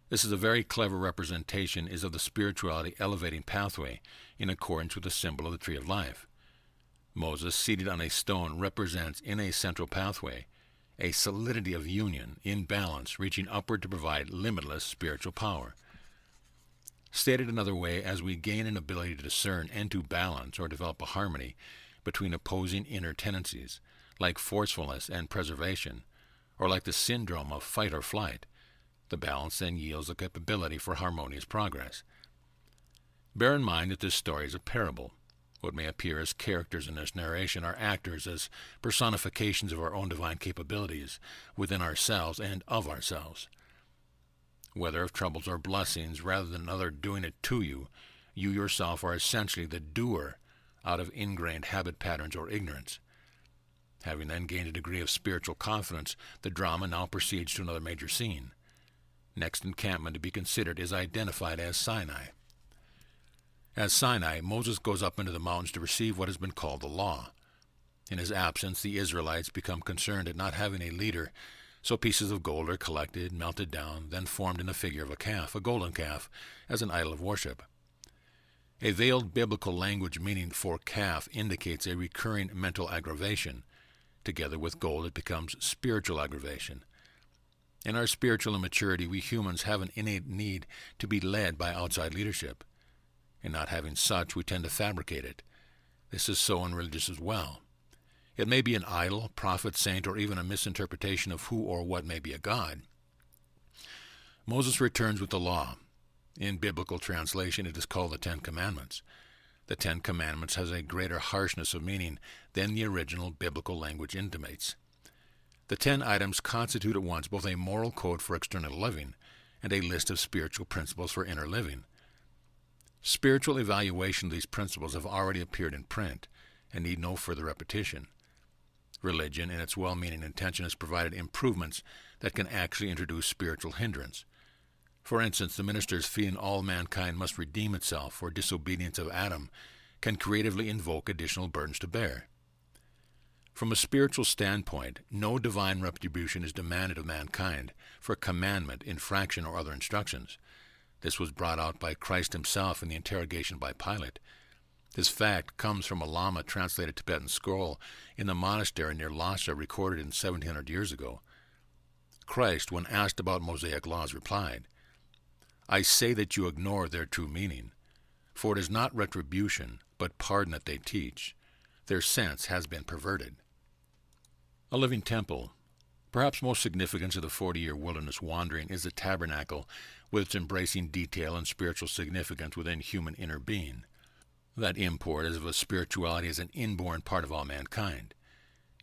This is a very clever representation is of the spirituality elevating pathway in accordance with the symbol of the tree of life. Moses, seated on a stone, represents in a central pathway a solidity of union, in balance, reaching upward to provide limitless spiritual power. Stated another way, as we gain an ability to discern and to balance or develop a harmony between opposing inner tendencies, like forcefulness and preservation, or like the syndrome of fight or flight, the balance then yields the capability for harmonious progress. Bear in mind that this story is a parable. What may appear as characters in this narration are actors as personifications of our own divine capabilities within ourselves and of ourselves. Whether of troubles or blessings, rather than another doing it to you, you yourself are essentially the doer out of ingrained habit patterns or ignorance. Having then gained a degree of spiritual confidence, the drama now proceeds to another major scene. Next encampment to be considered is identified as Sinai. At Sinai, Moses goes up into the mountains to receive what has been called the law. In his absence, the Israelites become concerned at not having a leader, so pieces of gold are collected, melted down, then formed in the figure of a calf, a golden calf, as an idol of worship. A veiled biblical language meaning for calf indicates a recurring mental aggravation. Together with gold, it becomes spiritual aggravation. In our spiritual immaturity, we humans have an innate need to be led by outside leadership. In not having such, we tend to fabricate it. This is so in religious as well. It may be an idol, prophet, saint, or even a misinterpretation of who or what may be a god. Moses returns with the law. In biblical translation, it is called the Ten Commandments. The Ten Commandments has a greater harshness of meaning than the original biblical language intimates. The 10 items constitute at once both a moral code for external living and a list of spiritual principles for inner living. Spiritual evaluation of these principles have already appeared in print and need no further repetition. Religion, in its well-meaning intention, has provided improvements that can actually introduce spiritual hindrance. For instance, the ministers feeling all mankind must redeem itself for disobedience of Adam can creatively invoke additional burdens to bear. From a spiritual standpoint, no divine retribution is demanded of mankind for commandment, infraction, or other instructions. This was brought out by Christ himself in the interrogation by Pilate. This fact comes from a Lama translated Tibetan scroll in the monastery near Lhasa recorded in 1700 years ago. Christ, when asked about Mosaic laws, replied, "I say that you ignore their true meaning, for it is not retribution, but pardon that they teach. Their sense has been perverted." A living temple. Perhaps most significant of the 40-year wilderness wandering is the tabernacle with its embracing detail and spiritual significance within human inner being. That import is of a spirituality as an inborn part of all mankind.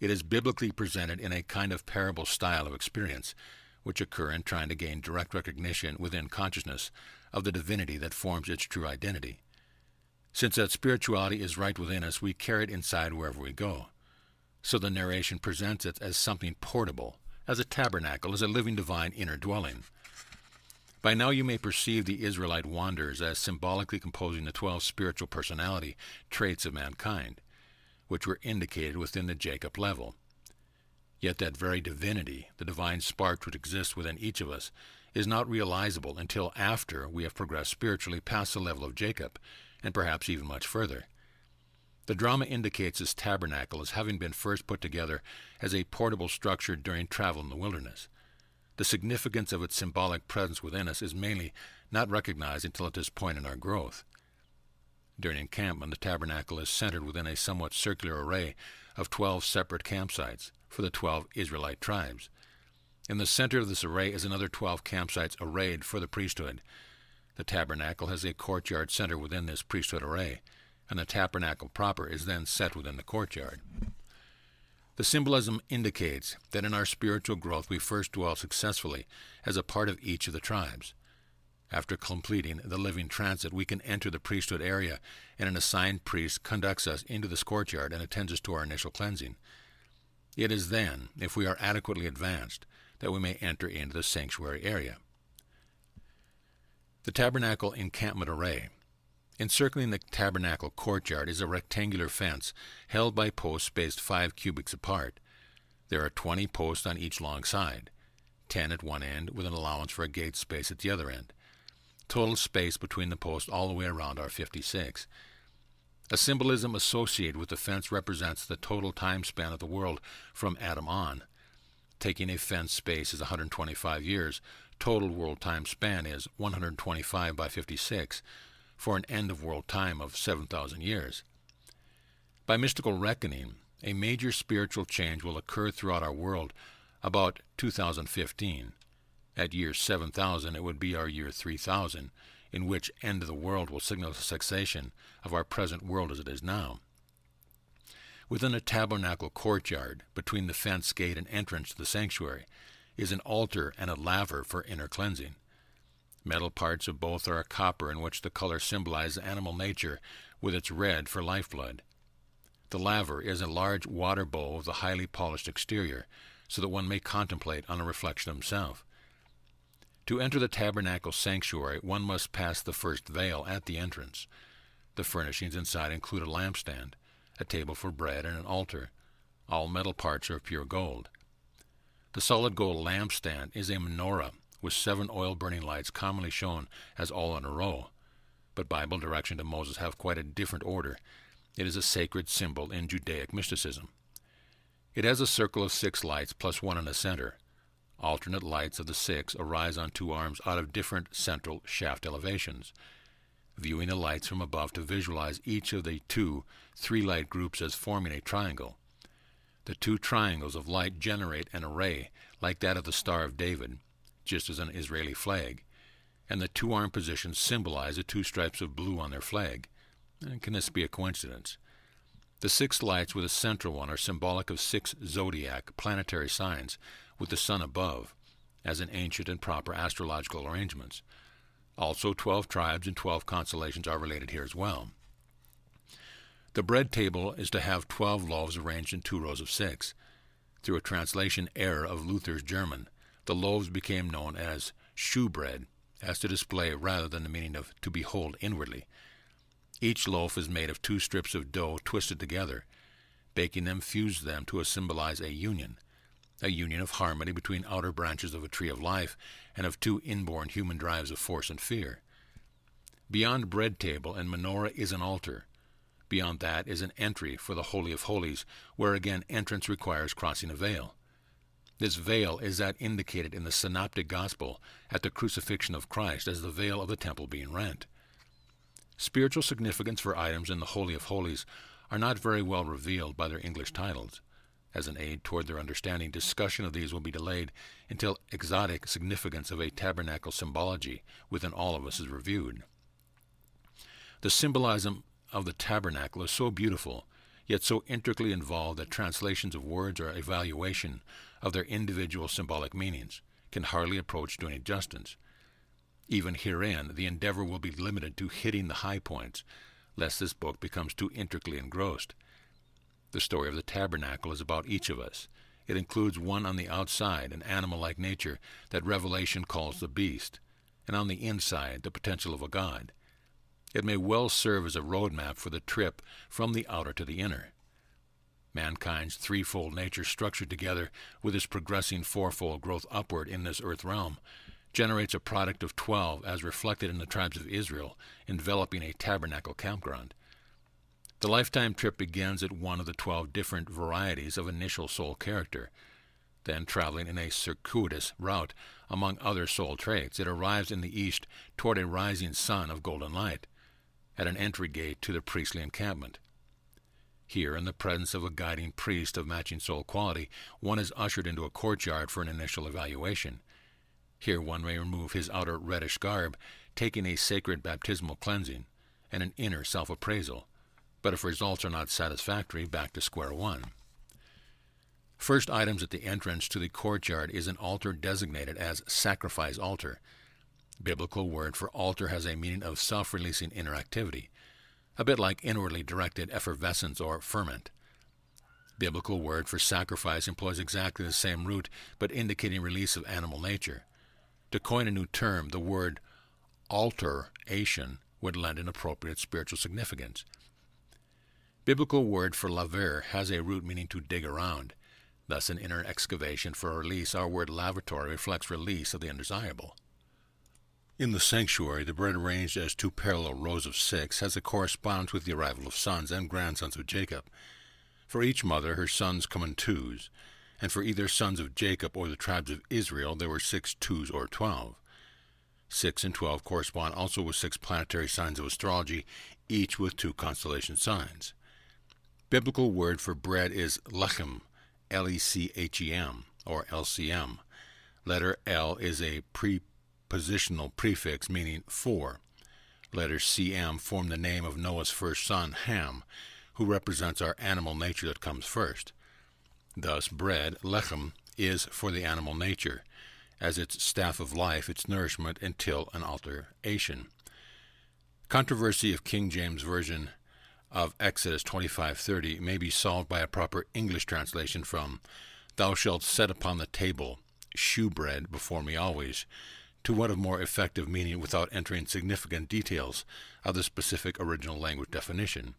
It is biblically presented in a kind of parable style of experience, which occur in trying to gain direct recognition within consciousness of the divinity that forms its true identity. Since that spirituality is right within us, we carry it inside wherever we go. So the narration presents it as something portable, as a tabernacle, as a living divine inner dwelling. By now you may perceive the Israelite wanderers as symbolically composing the 12 spiritual personality traits of mankind, which were indicated within the Jacob level. Yet that very divinity, the divine spark which exists within each of us, is not realizable until after we have progressed spiritually past the level of Jacob, and perhaps even much further. The drama indicates this tabernacle as having been first put together as a portable structure during travel in the wilderness. The significance of its symbolic presence within us is mainly not recognized until at this point in our growth. During encampment, the tabernacle is centered within a somewhat circular array of 12 separate campsites for the 12 Israelite tribes. In the center of this array is another 12 campsites arrayed for the priesthood. The tabernacle has a courtyard center within this priesthood array, and the tabernacle proper is then set within the courtyard. The symbolism indicates that in our spiritual growth we first dwell successfully as a part of each of the tribes. After completing the living transit, we can enter the priesthood area, and an assigned priest conducts us into this courtyard and attends us to our initial cleansing. It is then, if we are adequately advanced, that we may enter into the sanctuary area. The tabernacle encampment array. Encircling the tabernacle courtyard is a rectangular fence held by posts spaced 5 cubits apart. There are 20 posts on each long side, 10 at one end with an allowance for a gate space at the other end. Total space between the posts all the way around are 56. A symbolism associated with the fence represents the total time span of the world from Adam on. Taking a fence space is 125 years. Total world time span is 125 by 56, for an end-of-world time of 7,000 years. By mystical reckoning, a major spiritual change will occur throughout our world about 2015. At year 7,000, it would be our year 3,000, in which end of the world will signal the cessation of our present world as it is now. Within the tabernacle courtyard, between the fence gate and entrance to the sanctuary, is an altar and a laver for inner cleansing. Metal parts of both are a copper in which the color symbolizes animal nature with its red for lifeblood. The laver is a large water bowl with a highly polished exterior, so that one may contemplate on a reflection of himself. To enter the tabernacle sanctuary, one must pass the first veil at the entrance. The furnishings inside include a lampstand, a table for bread, and an altar. All metal parts are of pure gold. The solid gold lampstand is a menorah with 7 oil-burning lights commonly shown as all in a row, but Bible direction to Moses have quite a different order. It is a sacred symbol in Judaic mysticism. It has a circle of 6 lights plus 1 in the center. Alternate lights of the 6 arise on 2 arms out of different central shaft elevations. Viewing the lights from above to visualize each of the 2 3-light groups as forming a triangle. The 2 triangles of light generate an array like that of the Star of David, just as an Israeli flag, and the 2-arm positions symbolize the 2 stripes of blue on their flag. And can this be a coincidence? The 6 lights with a central one are symbolic of 6 zodiac planetary signs, with the sun above, as in ancient and proper astrological arrangements. Also 12 tribes and 12 constellations are related here as well. The bread table is to have 12 loaves arranged in 2 rows of 6. Through a translation error of Luther's German, the loaves became known as shewbread, as to display rather than the meaning of to behold inwardly. Each loaf is made of 2 strips of dough twisted together. Baking them fused them to symbolize a union of harmony between outer branches of a tree of life and of two inborn human drives of force and fear. Beyond bread table and menorah is an altar. Beyond that is an entry for the Holy of Holies, where again entrance requires crossing a veil. This veil is that indicated in the Synoptic Gospel at the crucifixion of Christ as the veil of the temple being rent. Spiritual significance for items in the Holy of Holies are not very well revealed by their English titles. As an aid toward their understanding, discussion of these will be delayed until exotic significance of a tabernacle symbology within all of us is reviewed. The symbolism of the tabernacle is so beautiful, yet so intricately involved that translations of words or evaluation of their individual symbolic meanings can hardly approach doing it justice. Even herein, the endeavor will be limited to hitting the high points, lest this book becomes too intricately engrossed. The story of the tabernacle is about each of us. It includes one on the outside, an animal-like nature that Revelation calls the beast, and on the inside, the potential of a god. It may well serve as a roadmap for the trip from the outer to the inner. Mankind's threefold nature, structured together with its progressing fourfold growth upward in this earth realm, generates a product of 12 as reflected in the tribes of Israel, enveloping a tabernacle campground. The lifetime trip begins at one of the 12 different varieties of initial soul character. Then, traveling in a circuitous route among other soul traits, it arrives in the east toward a rising sun of golden light, at an entry gate to the priestly encampment. Here, in the presence of a guiding priest of matching soul quality, one is ushered into a courtyard for an initial evaluation. Here one may remove his outer reddish garb, taking a sacred baptismal cleansing and an inner self-appraisal, but if results are not satisfactory, back to square one. First items at the entrance to the courtyard is an altar designated as sacrifice altar. Biblical word for altar has a meaning of self-releasing inner activity, a bit like inwardly directed effervescence or ferment. Biblical word for sacrifice employs exactly the same root, but indicating release of animal nature. To coin a new term, the word alteration would lend an appropriate spiritual significance. Biblical word for laver has a root meaning to dig around. Thus, an inner excavation for a release, our word lavatory reflects release of the undesirable. In the sanctuary, the bread arranged as 2 parallel rows of 6 has a correspondence with the arrival of sons and grandsons of Jacob. For each mother, her sons come in 2s, and for either sons of Jacob or the tribes of Israel, there were 6 2s or 12. 6 and 12 correspond also with 6 planetary signs of astrology, each with 2 constellation signs. Biblical word for bread is lechem, Lechem, or LCM. Letter L is a prepositional prefix meaning 4. Letter CM form the name of Noah's first son, Ham, who represents our animal nature that comes first. Thus, bread, lechem, is for the animal nature, as its staff of life, its nourishment until an alteration. Controversy of King James Version of Exodus 25:30 may be solved by a proper English translation from "Thou shalt set upon the table shewbread before me always," to one of more effective meaning without entering significant details of the specific original language definition.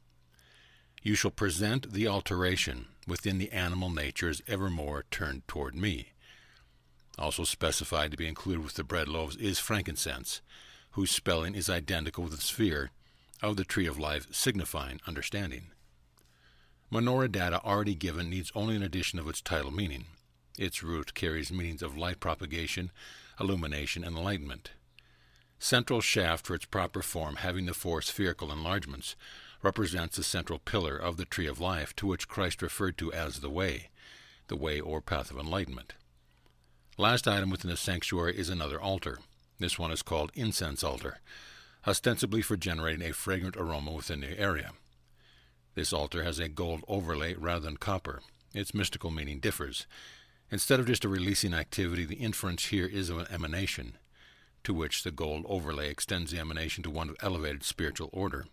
You shall present the alteration within the animal nature as evermore turned toward me. Also specified to be included with the bread loaves is frankincense, whose spelling is identical with the sphere of the tree of life, signifying understanding. Menorah data already given needs only an addition of its title meaning. Its root carries meanings of light propagation, illumination, and enlightenment. Central shaft, for its proper form, having the 4 spherical enlargements, represents the central pillar of the tree of life, to which Christ referred to as the way or path of enlightenment. Last item within the sanctuary is another altar. This one is called incense altar, ostensibly for generating a fragrant aroma within the area. This altar has a gold overlay rather than copper. Its mystical meaning differs. Instead of just a releasing activity, the inference here is of an emanation, to which the gold overlay extends the emanation to one of elevated spiritual order.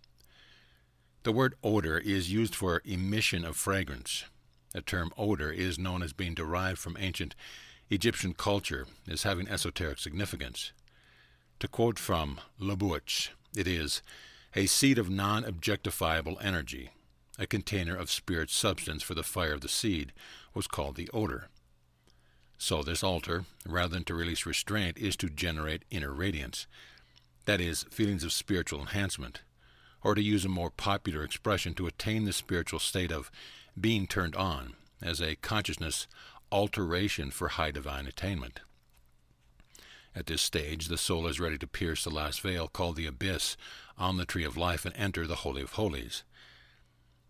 The word odor is used for emission of fragrance. The term odor is known as being derived from ancient Egyptian culture as having esoteric significance. To quote from Lebuch, it is a seed of non-objectifiable energy, a container of spirit substance for the fire of the seed, was called the odor. So this altar, rather than to release restraint, is to generate inner radiance, that is, feelings of spiritual enhancement, or to use a more popular expression, to attain the spiritual state of being turned on, as a consciousness alteration for high divine attainment. At this stage, the soul is ready to pierce the last veil, called the abyss, on the tree of life, and enter the Holy of Holies.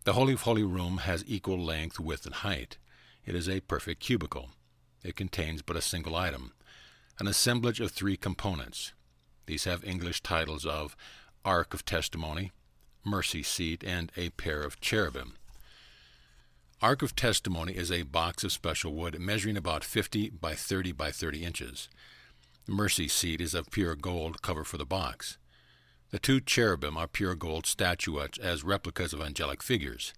The Holy of Holy room has equal length, width, and height. It is a perfect cubicle. It contains but a single item, an assemblage of 3 components. These have English titles of Ark of Testimony, Mercy Seat, and a pair of cherubim. Ark of Testimony is a box of special wood measuring about 50 by 30 by 30 inches. The Mercy Seat is of pure gold cover for the box. The 2 cherubim are pure gold statuettes as replicas of angelic figures.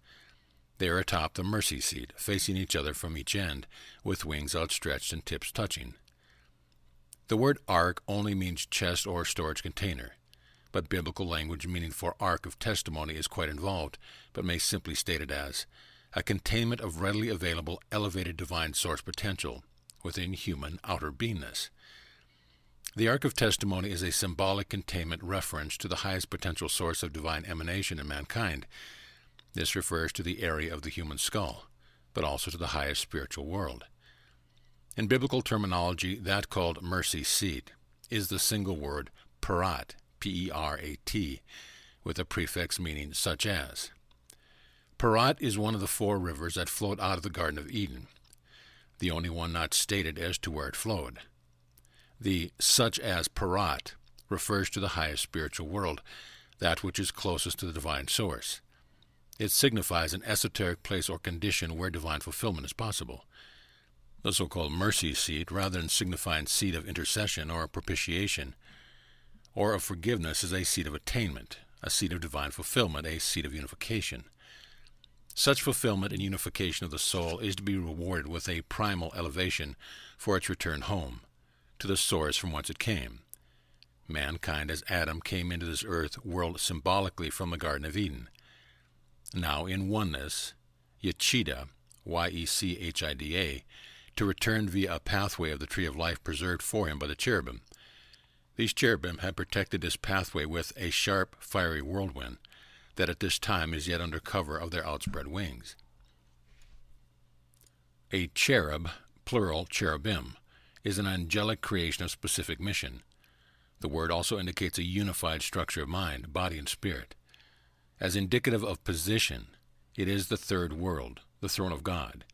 They are atop the Mercy Seat, facing each other from each end, with wings outstretched and tips touching. The word ark only means chest or storage container, but biblical language meaning for Ark of Testimony is quite involved, but may simply state it as a containment of readily available elevated divine source potential within human outer beingness. The Ark of Testimony is a symbolic containment reference to the highest potential source of divine emanation in mankind. This refers to the area of the human skull, but also to the highest spiritual world. In biblical terminology, that called mercy seat is the single word parat, P-E-R-A-T, with a prefix meaning such as. Parat is one of the 4 rivers that flowed out of the Garden of Eden, the only one not stated as to where it flowed. The such as parat refers to the highest spiritual world, that which is closest to the divine source. It signifies an esoteric place or condition where divine fulfillment is possible. The so-called mercy seat, rather than signifying seat of intercession or propitiation or of forgiveness, is a seat of attainment, a seat of divine fulfillment, a seat of unification. Such fulfillment and unification of the soul is to be rewarded with a primal elevation for its return home, to the source from whence it came. Mankind, as Adam, came into this earth world symbolically from the Garden of Eden. Now in oneness, Yechida, Y-E-C-H-I-D-A, to return via a pathway of the tree of life preserved for him by the cherubim. These cherubim had protected this pathway with a sharp, fiery whirlwind that at this time is yet under cover of their outspread wings. A cherub, plural cherubim, is an angelic creation of specific mission. The word also indicates a unified structure of mind, body, and spirit. As indicative of position, it is the third world, the throne of God,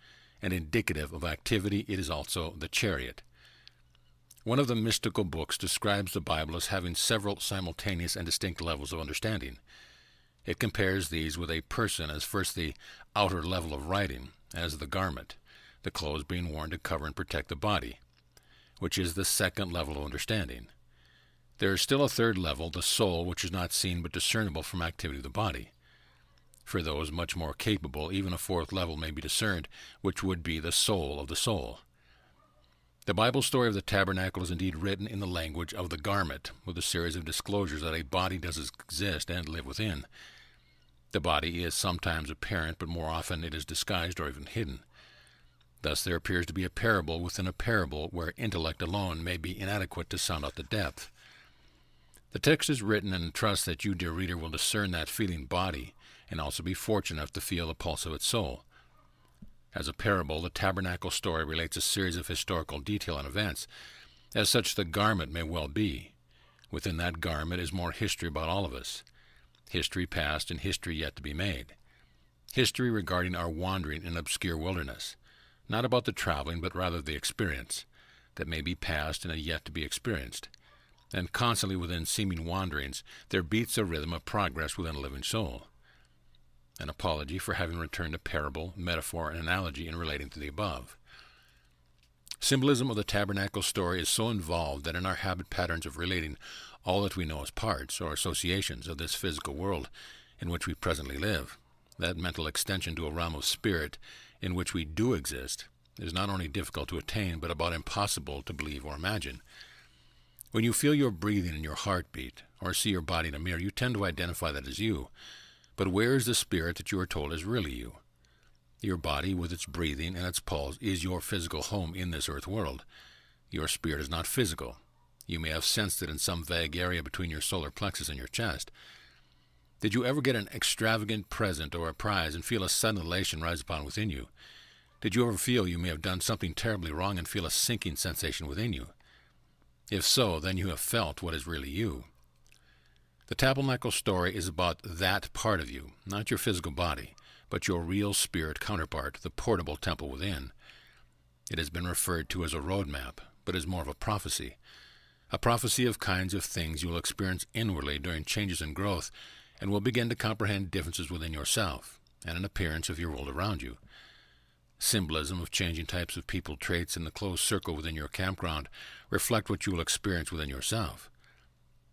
and indicative of activity, it is also the chariot. One of the mystical books describes the Bible as having several simultaneous and distinct levels of understanding. It compares these with a person as first the outer level of writing, as the garment, the clothes being worn to cover and protect the body, which is the second level of understanding. There is still a third level, the soul, which is not seen but discernible from activity of the body. For those much more capable, even a 4th level may be discerned, which would be the soul of the soul. The Bible story of the tabernacle is indeed written in the language of the garment, with a series of disclosures that a body does exist and live within. The body is sometimes apparent, but more often it is disguised or even hidden. Thus there appears to be a parable within a parable where intellect alone may be inadequate to sound out the depth. The text is written and trust that you, dear reader, will discern that feeling body and also be fortunate enough to feel the pulse of its soul. As a parable, the tabernacle story relates a series of historical detail and events. As such, the garment may well be. Within that garment is more history about all of us. History past and history yet to be made. History regarding our wandering in obscure wilderness. Not about the traveling, but rather the experience that may be past and yet to be experienced. And constantly within seeming wanderings, there beats a rhythm of progress within a living soul. An apology for having returned to parable, metaphor, and analogy in relating to the above. Symbolism of the tabernacle story is so involved that in our habit patterns of relating all that we know as parts or associations of this physical world in which we presently live, that mental extension to a realm of spirit in which we do exist is not only difficult to attain, but about impossible to believe or imagine. When you feel your breathing and your heartbeat, or see your body in a mirror, you tend to identify that as you. But where is the spirit that you are told is really you? Your body, with its breathing and its pulse, is your physical home in this earth world. Your spirit is not physical. You may have sensed it in some vague area between your solar plexus and your chest. Did you ever get an extravagant present or a prize and feel a sudden elation rise upon within you? Did you ever feel you may have done something terribly wrong and feel a sinking sensation within you? If so, then you have felt what is really you. The tabernacle story is about that part of you, not your physical body, but your real spirit counterpart, the portable temple within. It has been referred to as a roadmap, but is more of a prophecy of kinds of things you will experience inwardly during changes in growth, and will begin to comprehend differences within yourself and an appearance of your world around you. Symbolism of changing types of people, traits, in the closed circle within your campground reflect what you will experience within yourself.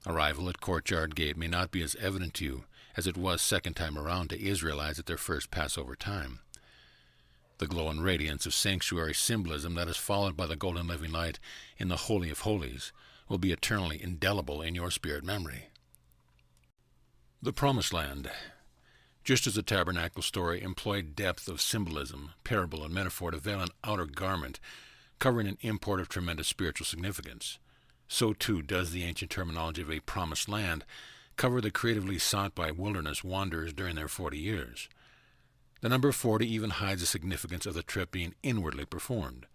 Arrival at Courtyard Gate may not be as evident to you as it was second time around to Israelites at their first Passover time. The glow and radiance of sanctuary symbolism that is followed by the golden living light in the Holy of Holies will be eternally indelible in your spirit memory. The Promised Land. Just as the tabernacle story employed depth of symbolism, parable, and metaphor to veil an outer garment covering an import of tremendous spiritual significance, so too does the ancient terminology of a promised land cover the creatively sought by wilderness wanderers during their 40 years. The number 40 even hides the significance of the trip being inwardly performed.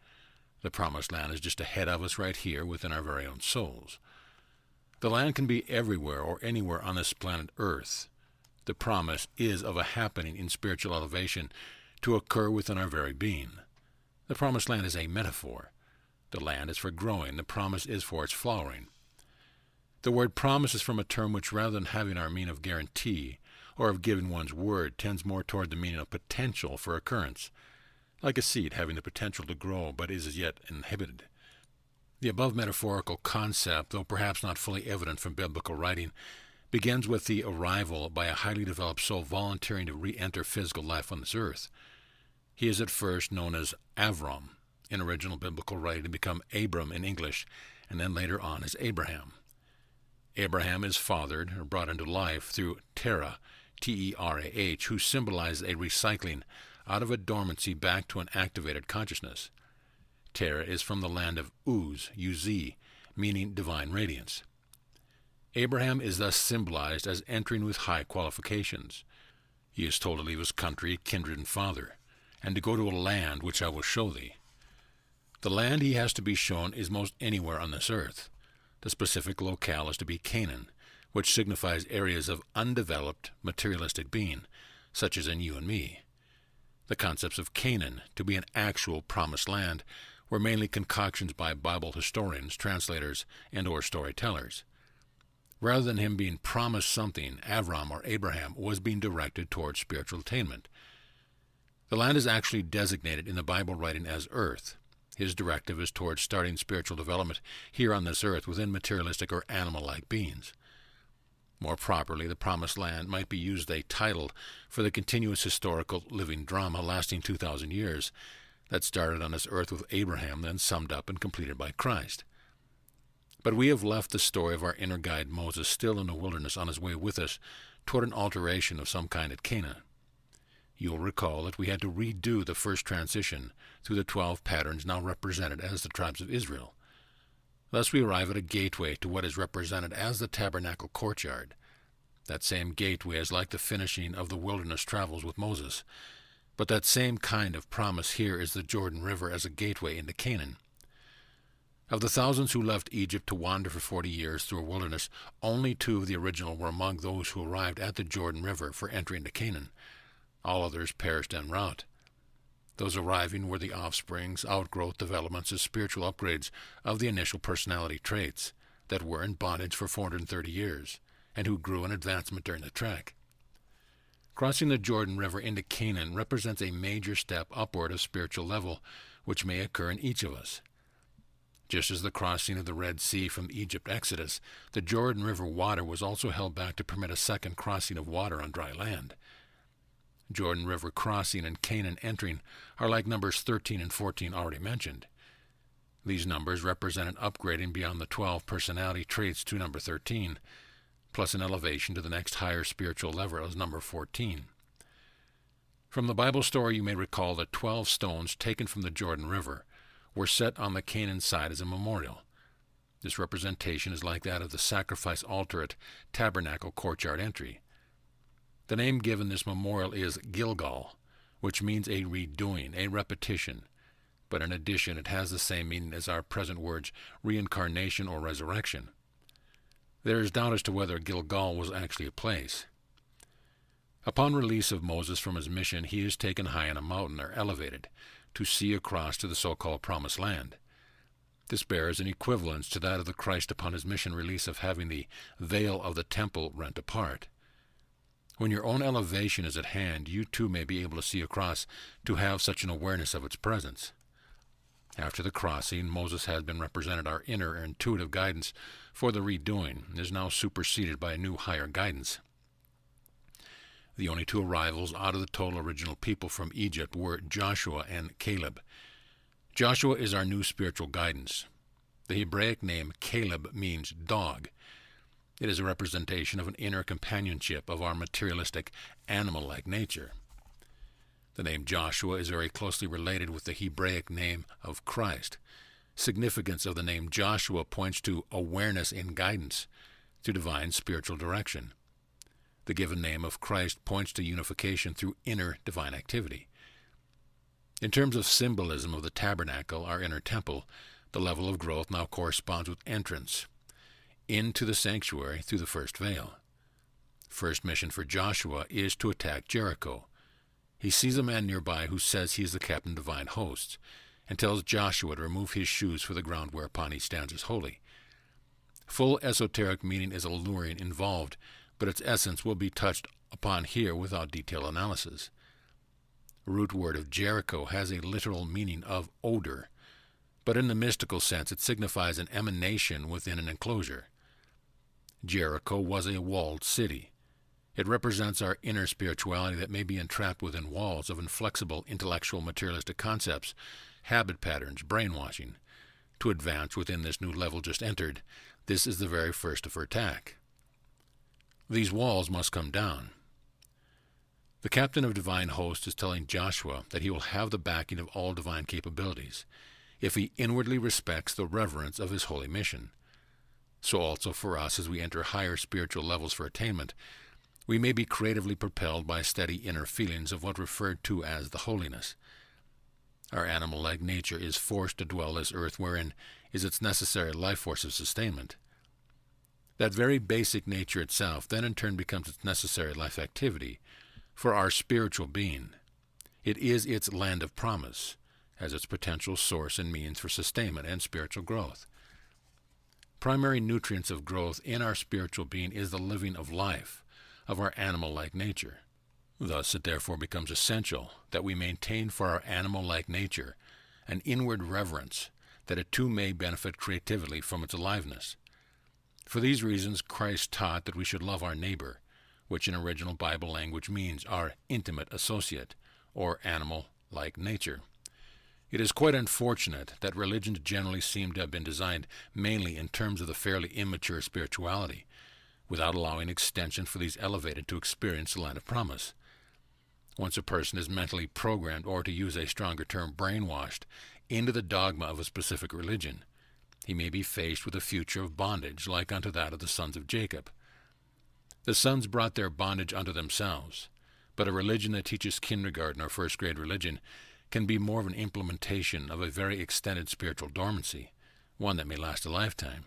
The promised land is just ahead of us right here within our very own souls. The land can be everywhere or anywhere on this planet Earth. The promise is of a happening in spiritual elevation to occur within our very being. The promised land is a metaphor. The land is for growing. The promise is for its flowering. The word promise is from a term which, rather than having our meaning of guarantee or of giving one's word, tends more toward the meaning of potential for occurrence, like a seed having the potential to grow but is as yet inhibited. The above metaphorical concept, though perhaps not fully evident from biblical writing, begins with the arrival by a highly developed soul volunteering to re-enter physical life on this earth. He is at first known as Avram in original biblical writing, and become Abram in English, and then later on as Abraham. Abraham is fathered or brought into life through Terah, T-E-R-A-H, who symbolizes a recycling out of a dormancy back to an activated consciousness. Terah is from the land of Uz, U-Z, meaning divine radiance. Abraham is thus symbolized as entering with high qualifications. He is told to leave his country, kindred, and father, and to go to a land which I will show thee. The land he has to be shown is most anywhere on this earth. The specific locale is to be Canaan, which signifies areas of undeveloped, materialistic being, such as in you and me. The concepts of Canaan, to be an actual promised land, were mainly concoctions by Bible historians, translators, and or storytellers. Rather than him being promised something, Avram or Abraham was being directed towards spiritual attainment. The land is actually designated in the Bible writing as earth. His directive is towards starting spiritual development here on this earth within materialistic or animal-like beings. More properly, the Promised Land might be used as a title for the continuous historical living drama lasting 2,000 years that started on this earth with Abraham, then summed up and completed by Christ. But we have left the story of our inner guide Moses still in the wilderness on his way with us toward an alteration of some kind at Cana. You'll recall that we had to redo the first transition through the 12 patterns now represented as the tribes of Israel. Thus we arrive at a gateway to what is represented as the tabernacle courtyard. That same gateway is like the finishing of the wilderness travels with Moses, but that same kind of promise here is the Jordan River as a gateway into Canaan. Of the thousands who left Egypt to wander for 40 years through a wilderness, only 2 of the original were among those who arrived at the Jordan River for entry into Canaan. All others perished en route. Those arriving were the offsprings, outgrowth, developments, and spiritual upgrades of the initial personality traits that were in bondage for 430 years, and who grew in advancement during the trek. Crossing the Jordan River into Canaan represents a major step upward of spiritual level, which may occur in each of us. Just as the crossing of the Red Sea from Egypt Exodus, the Jordan River water was also held back to permit a second crossing of water on dry land. Jordan River crossing and Canaan entering are like numbers 13 and 14 already mentioned. These numbers represent an upgrading beyond the 12 personality traits to number 13. plus an elevation to the next higher spiritual level as number 14. From the Bible story, you may recall that 12 stones taken from the Jordan River were set on the Canaan side as a memorial. This representation is like that of the sacrifice altar at tabernacle courtyard entry. The name given this memorial is Gilgal, which means a redoing, a repetition, but in addition it has the same meaning as our present words reincarnation or resurrection. There is doubt as to whether Gilgal was actually a place. Upon release of Moses from his mission, he is taken high on a mountain, or elevated, to see across to the so-called Promised Land. This bears an equivalence to that of the Christ upon his mission release of having the veil of the temple rent apart. When your own elevation is at hand, you too may be able to see across, to have such an awareness of its presence. After the crossing, Moses has been represented our inner intuitive guidance for the redoing, and is now superseded by a new higher guidance. The only two arrivals out of the total original people from Egypt were Joshua and Caleb. Joshua is our new spiritual guidance. The Hebraic name Caleb means dog. It is a representation of an inner companionship of our materialistic, animal-like nature. The name Joshua is very closely related with the Hebraic name of Christ. Significance of the name Joshua points to awareness and guidance, to divine spiritual direction. The given name of Christ points to unification through inner divine activity. In terms of symbolism of the tabernacle, our inner temple, the level of growth now corresponds with entrance into the sanctuary through the first veil. First mission for Joshua is to attack Jericho. He sees a man nearby who says he is the captain of divine hosts, and tells Joshua to remove his shoes for the ground whereupon he stands as holy. Full esoteric meaning is alluring involved, but its essence will be touched upon here without detailed analysis. The root word of Jericho has a literal meaning of odor, but in the mystical sense it signifies an emanation within an enclosure. Jericho was a walled city. It represents our inner spirituality that may be entrapped within walls of inflexible intellectual materialistic concepts, habit patterns, brainwashing. To advance within this new level just entered, this is the very first of her attack. These walls must come down. The captain of divine hosts is telling Joshua that he will have the backing of all divine capabilities if he inwardly respects the reverence of his holy mission. So also for us, as we enter higher spiritual levels for attainment, we may be creatively propelled by steady inner feelings of what referred to as the holiness. Our animal-like nature is forced to dwell this earth wherein is its necessary life force of sustainment. That very basic nature itself then in turn becomes its necessary life activity for our spiritual being. It is its land of promise, as its potential source and means for sustainment and spiritual growth. Primary nutrients of growth in our spiritual being is the living of life, of our animal-like nature. Thus it therefore becomes essential that we maintain for our animal-like nature an inward reverence, that it too may benefit creatively from its aliveness. For these reasons Christ taught that we should love our neighbor, which in original Bible language means our intimate associate, or animal-like nature. It is quite unfortunate that religions generally seem to have been designed mainly in terms of the fairly immature spirituality, without allowing extension for these elevated to experience the land of promise. Once a person is mentally programmed, or to use a stronger term, brainwashed, into the dogma of a specific religion, he may be faced with a future of bondage like unto that of the sons of Jacob. The sons brought their bondage unto themselves, but a religion that teaches kindergarten or first-grade religion can be more of an implementation of a very extended spiritual dormancy, one that may last a lifetime.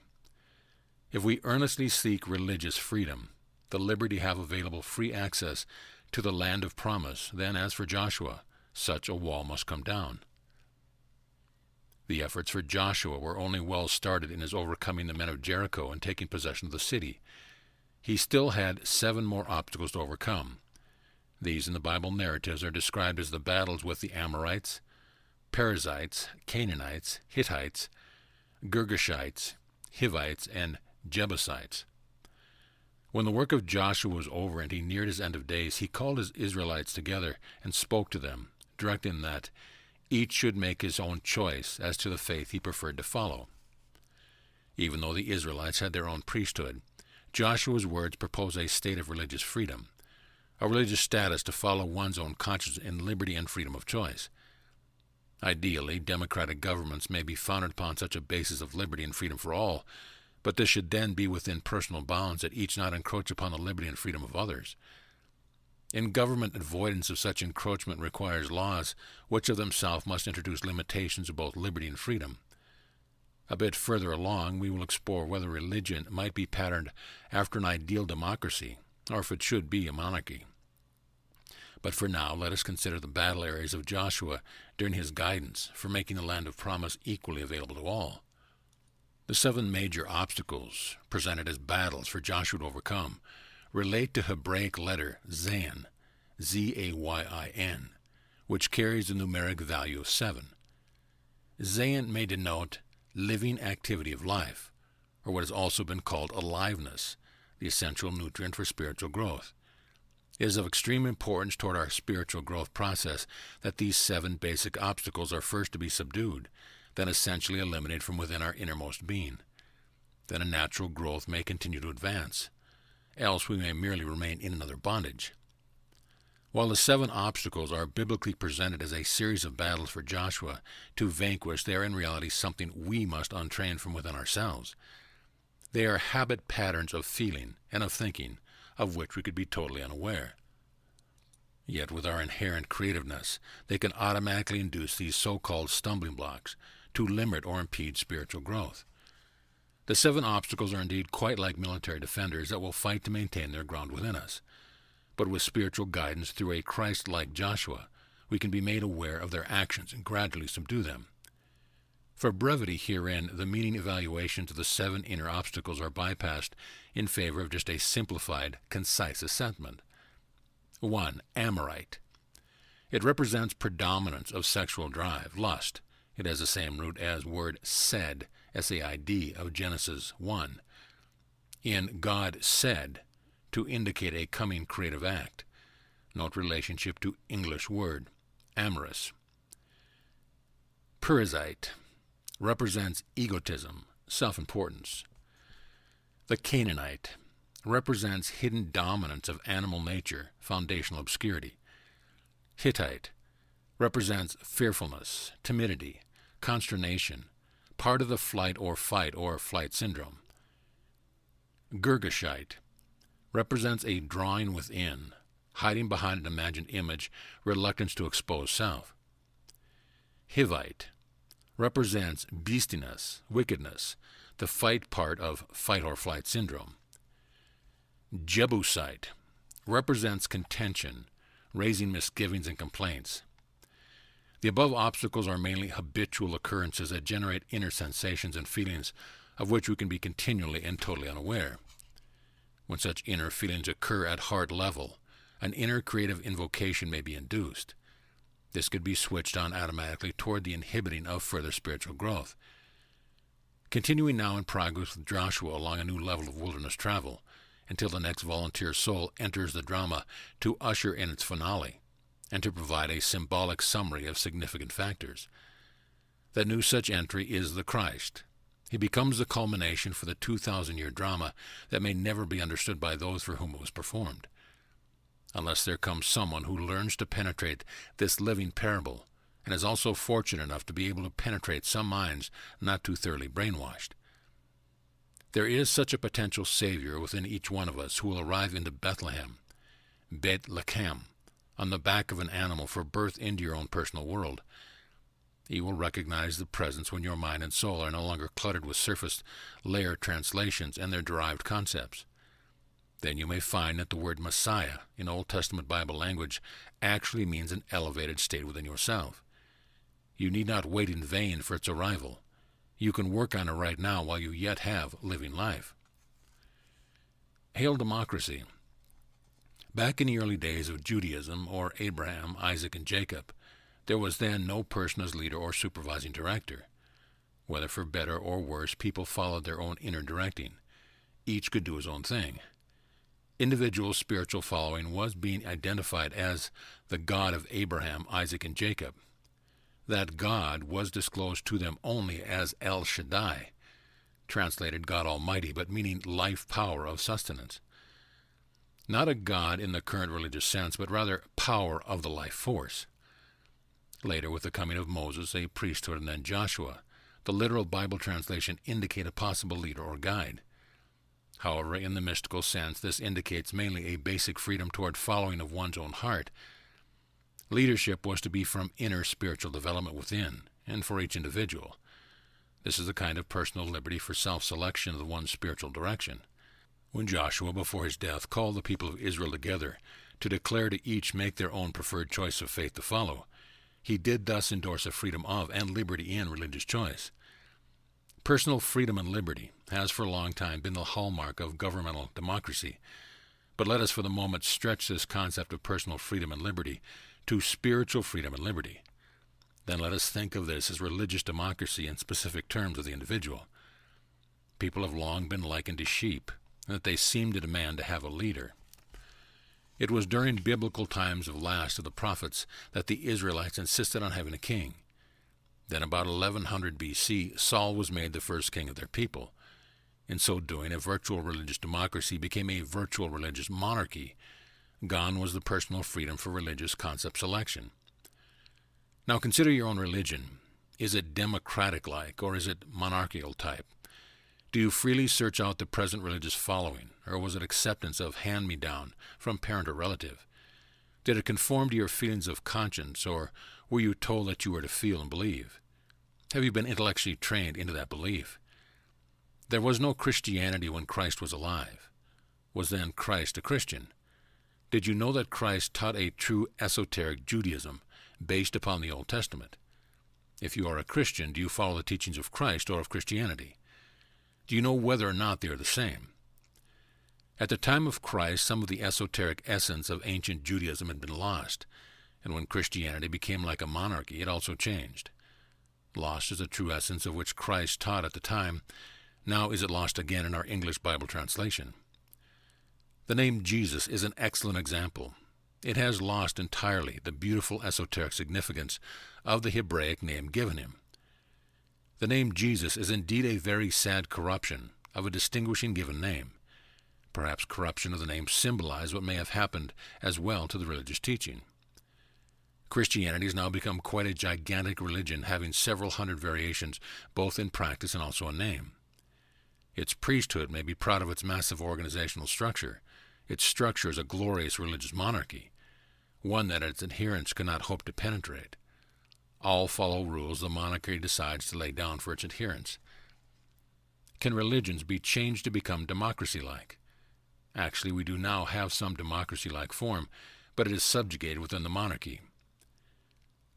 If we earnestly seek religious freedom, the liberty to have available free access to the land of promise, then, as for Joshua, such a wall must come down. The efforts for Joshua were only well started in his overcoming the men of Jericho and taking possession of the city. He still had 7 more obstacles to overcome. These in the Bible narratives are described as the battles with the Amorites, Perizzites, Canaanites, Hittites, Girgashites, Hivites, and Jebusites. When the work of Joshua was over and he neared his end of days, he called his Israelites together and spoke to them, directing that each should make his own choice as to the faith he preferred to follow. Even though the Israelites had their own priesthood, Joshua's words propose a state of religious freedom, a religious status to follow one's own conscience in liberty and freedom of choice. Ideally, democratic governments may be founded upon such a basis of liberty and freedom for all, but this should then be within personal bounds that each not encroach upon the liberty and freedom of others. In government, avoidance of such encroachment requires laws which of themselves must introduce limitations of both liberty and freedom. A bit further along, we will explore whether religion might be patterned after an ideal democracy, or if it should be a monarchy. But for now, let us consider the battle areas of Joshua during his guidance for making the land of promise equally available to all. The 7 major obstacles presented as battles for Joshua to overcome relate to Hebraic letter Zayin, Z-A-Y-I-N, which carries the numeric value of 7. Zayin may denote living activity of life, or what has also been called aliveness, the essential nutrient for spiritual growth. It is of extreme importance toward our spiritual growth process that these 7 basic obstacles are first to be subdued, then essentially eliminated from within our innermost being. Then a natural growth may continue to advance, else we may merely remain in another bondage. While the 7 obstacles are biblically presented as a series of battles for Joshua to vanquish, they are in reality something we must untrain from within ourselves. They are habit patterns of feeling and of thinking, of which we could be totally unaware. Yet with our inherent creativeness, they can automatically induce these so-called stumbling blocks to limit or impede spiritual growth. The 7 obstacles are indeed quite like military defenders that will fight to maintain their ground within us. But with spiritual guidance through a Christ-like Joshua, we can be made aware of their actions and gradually subdue them. For brevity herein, the meaning evaluations of the 7 inner obstacles are bypassed in favor of just a simplified, concise assessment. 1. Amorite. It represents predominance of sexual drive, lust. It has the same root as word said, S-A-I-D, of Genesis 1. In God said, to indicate a coming creative act. Note relationship to English word, amorous. Perizzite represents egotism, self-importance. The Canaanite represents hidden dominance of animal nature, foundational obscurity. Hittite represents fearfulness, timidity, consternation, part of the flight or flight syndrome. Girgashite represents a drawing within, hiding behind an imagined image, reluctance to expose self. Hivite represents beastiness, wickedness, the fight part of fight or flight syndrome. Jebusite represents contention, raising misgivings and complaints. The above obstacles are mainly habitual occurrences that generate inner sensations and feelings of which we can be continually and totally unaware. When such inner feelings occur at heart level, an inner creative invocation may be induced. This could be switched on automatically toward the inhibiting of further spiritual growth. Continuing now in progress with Joshua along a new level of wilderness travel, until the next volunteer soul enters the drama to usher in its finale, and to provide a symbolic summary of significant factors. The new such entry is the Christ. He becomes the culmination for the 2,000-year drama that may never be understood by those for whom it was performed. Unless there comes someone who learns to penetrate this living parable and is also fortunate enough to be able to penetrate some minds not too thoroughly brainwashed. There is such a potential Savior within each one of us who will arrive into Bethlehem, Bet Lechem, on the back of an animal for birth into your own personal world. You will recognize the presence when your mind and soul are no longer cluttered with surface layer translations and their derived concepts. Then you may find that the word Messiah in Old Testament Bible language actually means an elevated state within yourself. You need not wait in vain for its arrival. You can work on it right now while you yet have living life. Hail democracy. Back in the early days of Judaism, or Abraham, Isaac, and Jacob, there was then no person as leader or supervising director. Whether for better or worse, people followed their own inner directing. Each could do his own thing. Individual spiritual following was being identified as the God of Abraham, Isaac, and Jacob. That God was disclosed to them only as El Shaddai. translated God Almighty, but meaning life power of sustenance. Not a God in the current religious sense, but rather power of the life force. Later, with the coming of Moses, a priesthood, and then Joshua, the literal Bible translation indicate a possible leader or guide. However, in the mystical sense, this indicates mainly a basic freedom toward following of one's own heart. Leadership was to be from inner spiritual development within, and for each individual. This is a kind of personal liberty for self-selection of one's spiritual direction. When Joshua, before his death, called the people of Israel together to declare to each make their own preferred choice of faith to follow, he did thus endorse a freedom of and liberty in religious choice. Personal freedom and liberty has for a long time been the hallmark of governmental democracy, but let us for the moment stretch this concept of personal freedom and liberty to spiritual freedom and liberty. Then let us think of this as religious democracy in specific terms of the individual. People have long been likened to sheep, and that they seem to demand to have a leader. It was during biblical times of last of the prophets that the Israelites insisted on having a king. Then about 1100 B.C., Saul was made the first king of their people. In so doing, a virtual religious democracy became a virtual religious monarchy. Gone was the personal freedom for religious concept selection. Now consider your own religion. Is it democratic-like, or is it monarchical type? Do you freely search out the present religious following, or was it acceptance of hand-me-down from parent or relative? Did it conform to your feelings of conscience, or were you told that you were to feel and believe? Have you been intellectually trained into that belief? There was no Christianity when Christ was alive. Was then Christ a Christian? Did you know that Christ taught a true esoteric Judaism based upon the Old Testament? If you are a Christian, do you follow the teachings of Christ or of Christianity? Do you know whether or not they are the same? At the time of Christ, some of the esoteric essence of ancient Judaism had been lost, and when Christianity became like a monarchy, it also changed. Lost is the true essence of which Christ taught at the time. Now is it lost again in our English Bible translation. The name Jesus is an excellent example. It has lost entirely the beautiful esoteric significance of the Hebraic name given him. The name Jesus is indeed a very sad corruption of a distinguishing given name. Perhaps corruption of the name symbolized what may have happened as well to the religious teaching. Christianity has now become quite a gigantic religion, having several hundred variations, both in practice and also in name. Its priesthood may be proud of its massive organizational structure. Its structure is a glorious religious monarchy, one that its adherents cannot hope to penetrate. All follow rules the monarchy decides to lay down for its adherents. Can religions be changed to become democracy-like? Actually, we do now have some democracy-like form, but it is subjugated within the monarchy.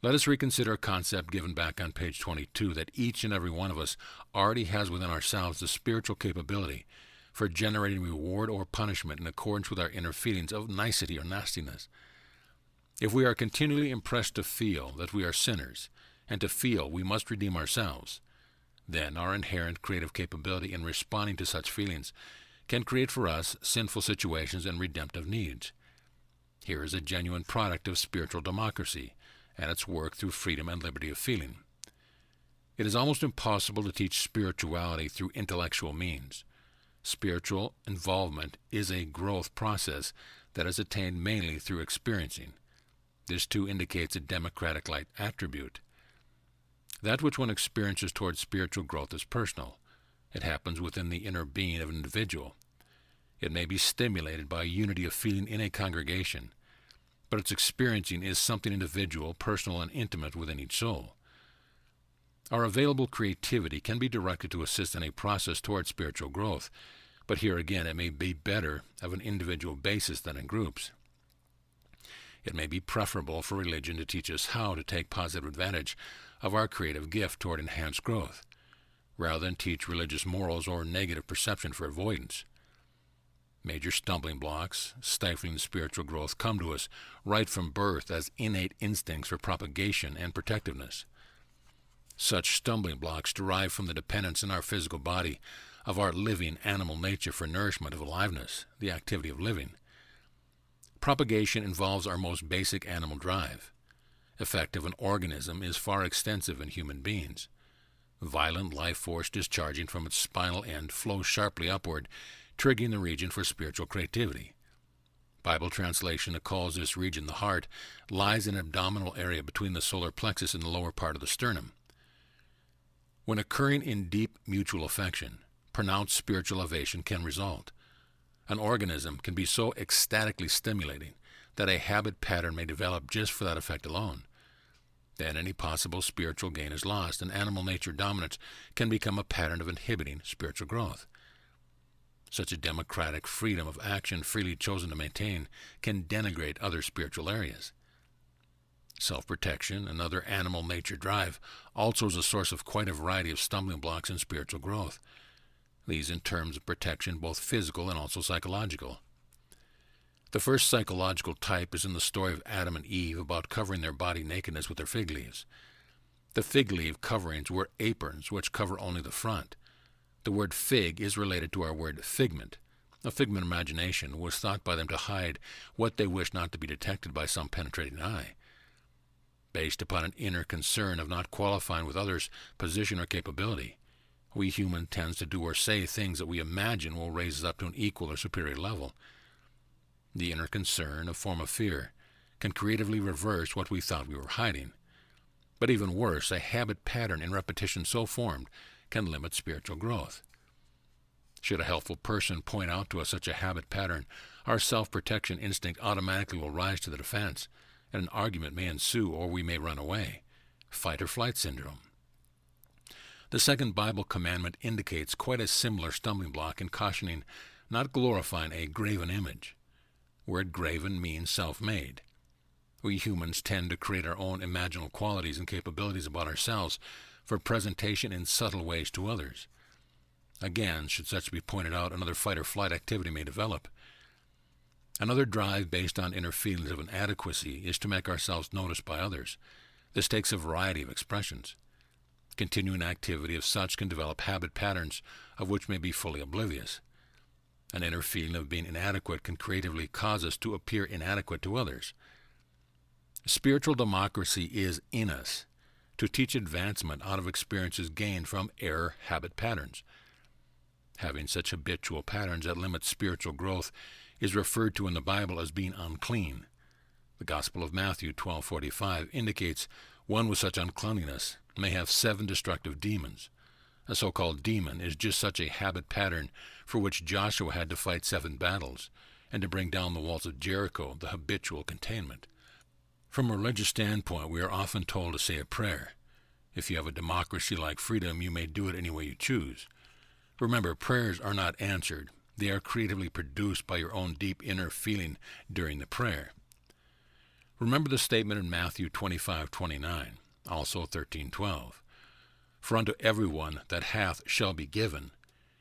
Let us reconsider a concept given back on page 22, that each and every one of us already has within ourselves the spiritual capability for generating reward or punishment in accordance with our inner feelings of nicety or nastiness. If we are continually impressed to feel that we are sinners, and to feel we must redeem ourselves, then our inherent creative capability in responding to such feelings can create for us sinful situations and redemptive needs. Here is a genuine product of spiritual democracy, and its work through freedom and liberty of feeling. It is almost impossible to teach spirituality through intellectual means. Spiritual involvement is a growth process that is attained mainly through experiencing. This too indicates a democratic-like attribute. That which one experiences towards spiritual growth is personal. It happens within the inner being of an individual. It may be stimulated by a unity of feeling in a congregation, but its experiencing is something individual, personal, and intimate within each soul. Our available creativity can be directed to assist in a process towards spiritual growth, but here again it may be better of an individual basis than in groups. It may be preferable for religion to teach us how to take positive advantage of our creative gift toward enhanced growth, rather than teach religious morals or negative perception for avoidance. Major stumbling blocks, stifling spiritual growth, come to us right from birth as innate instincts for propagation and protectiveness. Such stumbling blocks derive from the dependence in our physical body of our living animal nature for nourishment of aliveness, the activity of living. Propagation involves our most basic animal drive. Effect of an organism is far extensive in human beings. Violent life force discharging from its spinal end flows sharply upward, triggering the region for spiritual creativity. Bible translation that calls this region the heart lies in an abdominal area between the solar plexus and the lower part of the sternum. When occurring in deep mutual affection, pronounced spiritual elevation can result. An organism can be so ecstatically stimulating that a habit pattern may develop just for that effect alone. Then any possible spiritual gain is lost, and animal nature dominance can become a pattern of inhibiting spiritual growth. Such a democratic freedom of action freely chosen to maintain can denigrate other spiritual areas. Self-protection, another animal nature drive, also is a source of quite a variety of stumbling blocks in spiritual growth. These in terms of protection, both physical and also psychological. The first psychological type is in the story of Adam and Eve about covering their body nakedness with their fig leaves. The fig leaf coverings were aprons which cover only the front. The word fig is related to our word figment. A figment of imagination was thought by them to hide what they wished not to be detected by some penetrating eye. Based upon an inner concern of not qualifying with others' position or capability, we humans tend to do or say things that we imagine will raise us up to an equal or superior level. The inner concern, a form of fear, can creatively reverse what we thought we were hiding. But even worse, a habit pattern in repetition so formed can limit spiritual growth. Should a helpful person point out to us such a habit pattern, our self-protection instinct automatically will rise to the defense, and an argument may ensue, or we may run away. Fight or flight syndrome. The second Bible commandment indicates quite a similar stumbling block in cautioning not glorifying a graven image. Word graven means self-made. We humans tend to create our own imaginal qualities and capabilities about ourselves for presentation in subtle ways to others. Again, should such be pointed out, another fight or flight activity may develop. Another drive based on inner feelings of inadequacy is to make ourselves noticed by others. This takes a variety of expressions. Continuing activity of such can develop habit patterns of which may be fully oblivious. An inner feeling of being inadequate can creatively cause us to appear inadequate to others. Spiritual democracy is in us to teach advancement out of experiences gained from error habit patterns. Having such habitual patterns that limit spiritual growth is referred to in the Bible as being unclean. The Gospel of Matthew 12:45 indicates one with such uncleanliness may have 7 destructive demons. A so-called demon is just such a habit pattern for which Joshua had to fight 7 battles, and to bring down the walls of Jericho, the habitual containment. From a religious standpoint, we are often told to say a prayer. If you have a democracy like freedom, you may do it any way you choose. Remember, prayers are not answered. They are creatively produced by your own deep inner feeling during the prayer. Remember the statement in Matthew 25:29, also 13:12. For unto everyone that hath shall be given,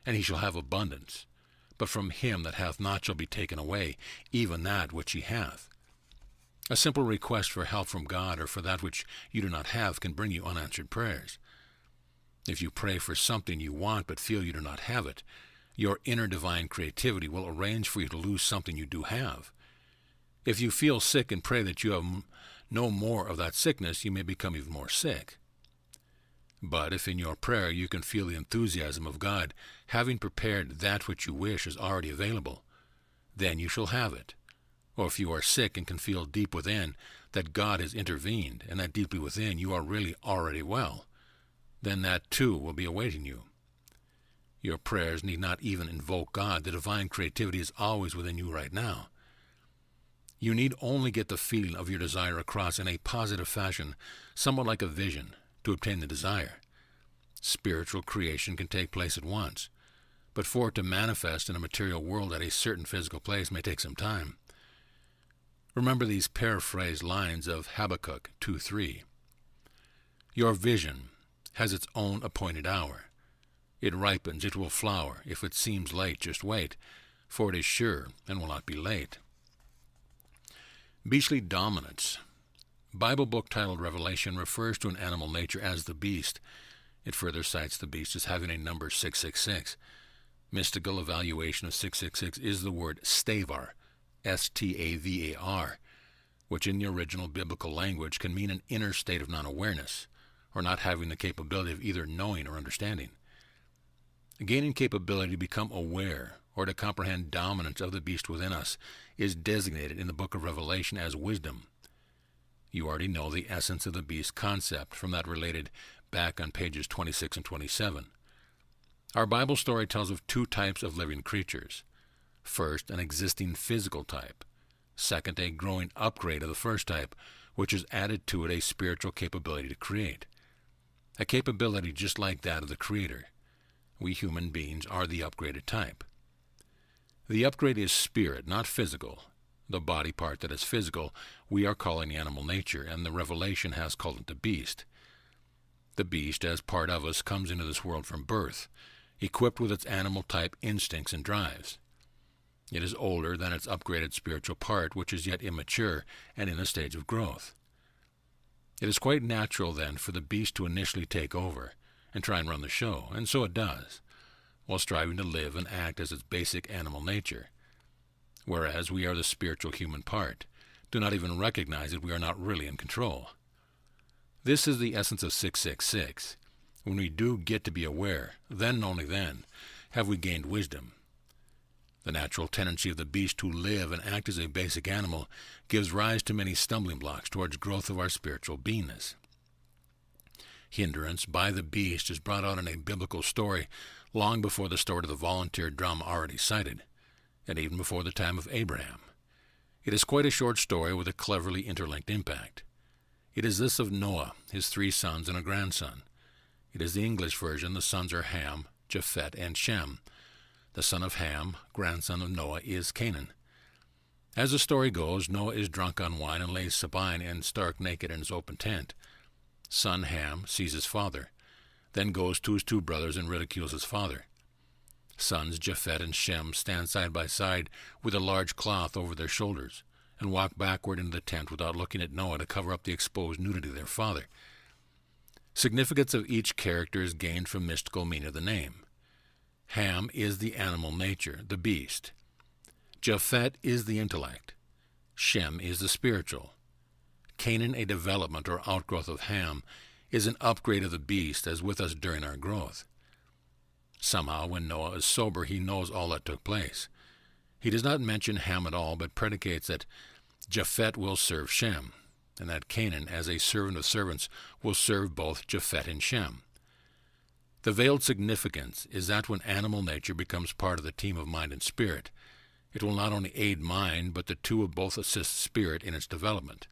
and he shall have abundance. But from him that hath not shall be taken away, even that which he hath. A simple request for help from God or for that which you do not have can bring you unanswered prayers. If you pray for something you want but feel you do not have it, your inner divine creativity will arrange for you to lose something you do have. If you feel sick and pray that you have no more of that sickness, you may become even more sick. But if in your prayer you can feel the enthusiasm of God having prepared that which you wish is already available, then you shall have it. Or if you are sick and can feel deep within that God has intervened, and that deeply within you are really already well, then that too will be awaiting you. Your prayers need not even invoke God. The divine creativity is always within you right now. You need only get the feeling of your desire across in a positive fashion, somewhat like a vision, to obtain the desire. Spiritual creation can take place at once, but for it to manifest in a material world at a certain physical place may take some time. Remember these paraphrased lines of Habakkuk 2:3. Your vision has its own appointed hour. It ripens, it will flower. If it seems late, just wait, for it is sure and will not be late. Beastly dominance. Bible book titled Revelation refers to an animal nature as the beast. It further cites the beast as having a number 666. Mystical evaluation of 666 is the word stavar, S-T-A-V-A-R, which in the original biblical language can mean an inner state of non-awareness, or not having the capability of either knowing or understanding. Gaining capability to become aware or to comprehend dominance of the beast within us is designated in the book of Revelation as wisdom. You already know the essence of the beast concept from that related back on pages 26 and 27. Our Bible story tells of two types of living creatures. First, an existing physical type. Second, a growing upgrade of the first type, which has added to it a spiritual capability to create. A capability just like that of the Creator. We human beings are the upgraded type. The upgrade is spirit, not physical. The body part that is physical we are calling animal nature, and the Revelation has called it the beast. The beast, as part of us, comes into this world from birth, equipped with its animal type instincts and drives. It is older than its upgraded spiritual part, which is yet immature and in a stage of growth. It is quite natural, then, for the beast to initially take over and try and run the show, and so it does, while striving to live and act as its basic animal nature. Whereas we are the spiritual human part, do not even recognize that we are not really in control. This is the essence of 666. When we do get to be aware, then and only then have we gained wisdom. The natural tendency of the beast to live and act as a basic animal gives rise to many stumbling blocks towards growth of our spiritual beingness. Hindrance by the beast is brought out in a biblical story long before the story of the volunteer drama already cited, and even before the time of Abraham. It is quite a short story with a cleverly interlinked impact. It is this of Noah, his 3 sons, and a grandson. It is the English version. The sons are Ham, Japheth, and Shem. The son of Ham, grandson of Noah, is Canaan. As the story goes, Noah is drunk on wine and lays supine and stark naked in his open tent. Son Ham sees his father, then goes to his 2 brothers and ridicules his father. Sons Japheth and Shem stand side by side with a large cloth over their shoulders and walk backward into the tent without looking at Noah to cover up the exposed nudity of their father. Significance of each character is gained from mystical meaning of the name. Ham is the animal nature, the beast. Japheth is the intellect. Shem is the spiritual. Canaan, a development or outgrowth of Ham, is an upgrade of the beast as with us during our growth. Somehow, when Noah is sober, he knows all that took place. He does not mention Ham at all, but predicates that Japheth will serve Shem, and that Canaan, as a servant of servants, will serve both Japheth and Shem. The veiled significance is that when animal nature becomes part of the team of mind and spirit, it will not only aid mind, but the two will both assist spirit in its development.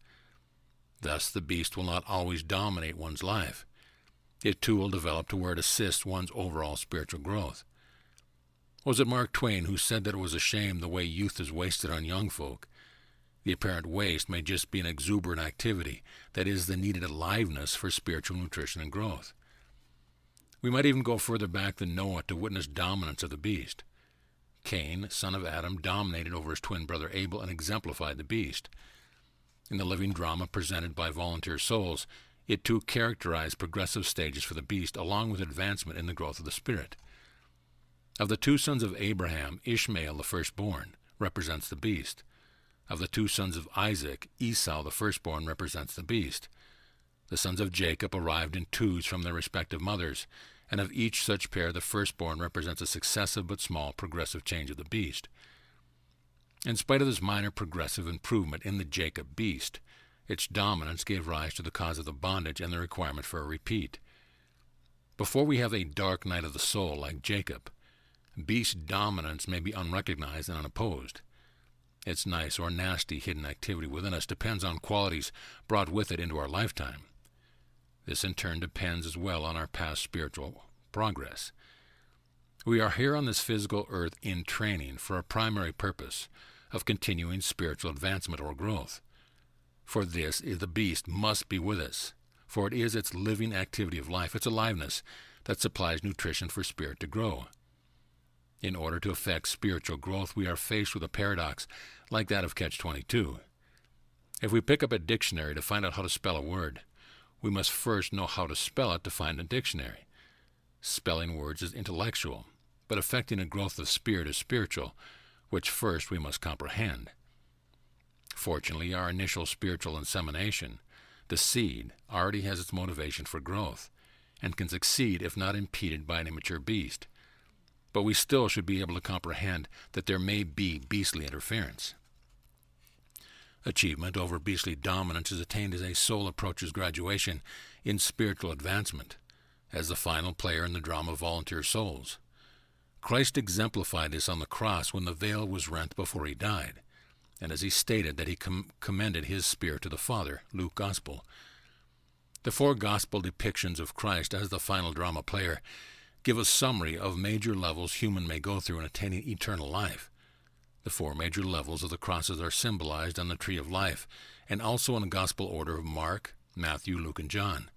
Thus, the beast will not always dominate one's life. It too will develop to where it assists one's overall spiritual growth. Was it Mark Twain who said that it was a shame the way youth is wasted on young folk? The apparent waste may just be an exuberant activity that is the needed aliveness for spiritual nutrition and growth. We might even go further back than Noah to witness dominance of the beast. Cain, son of Adam, dominated over his twin brother Abel and exemplified the beast. In the living drama presented by volunteer souls, it too characterized progressive stages for the beast along with advancement in the growth of the spirit. Of the 2 sons of Abraham, Ishmael, the firstborn, represents the beast. Of the 2 sons of Isaac, Esau, the firstborn, represents the beast. The sons of Jacob arrived in 2s from their respective mothers, and of each such pair the firstborn represents a successive but small progressive change of the beast. In spite of this minor progressive improvement in the Jacob beast, its dominance gave rise to the cause of the bondage and the requirement for a repeat. Before we have a dark night of the soul like Jacob, beast dominance may be unrecognized and unopposed. Its nice or nasty hidden activity within us depends on qualities brought with it into our lifetime. This in turn depends as well on our past spiritual progress. We are here on this physical earth in training for a primary purpose of continuing spiritual advancement or growth. For this, the beast must be with us, for it is its living activity of life, its aliveness, that supplies nutrition for spirit to grow. In order to effect spiritual growth, we are faced with a paradox like that of Catch-22. If we pick up a dictionary to find out how to spell a word, we must first know how to spell it to find a dictionary. Spelling words is intellectual, but effecting a growth of spirit is spiritual, which first we must comprehend. Fortunately, our initial spiritual insemination, The seed already has its motivation for growth, and can succeed if not impeded by an immature beast. But we still should be able to comprehend that there may be beastly interference. Achievement over beastly dominance is attained as a soul approaches graduation in spiritual advancement, as the final player in the drama of volunteer souls. Christ exemplified this on the cross when the veil was rent before he died, and as he stated that he commended his spirit to the Father, Luke Gospel. The four Gospel depictions of Christ as the final drama player give a summary of major levels human may go through in attaining eternal life. The four major levels of the crosses are symbolized on the tree of life, and also in the Gospel order of Mark, Matthew, Luke, and John.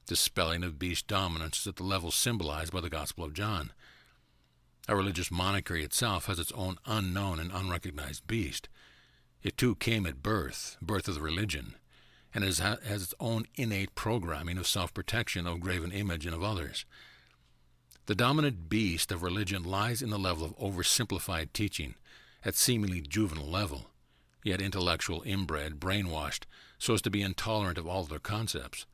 The spelling of beast dominance is at the level symbolized by the Gospel of John. Our religious monarchy itself has its own unknown and unrecognized beast. It too came at birth of the religion, and has its own innate programming of self-protection of graven image and of others. The dominant beast of religion lies in the level of oversimplified teaching, at seemingly juvenile level, yet intellectual, inbred, brainwashed, so as to be intolerant of all other concepts.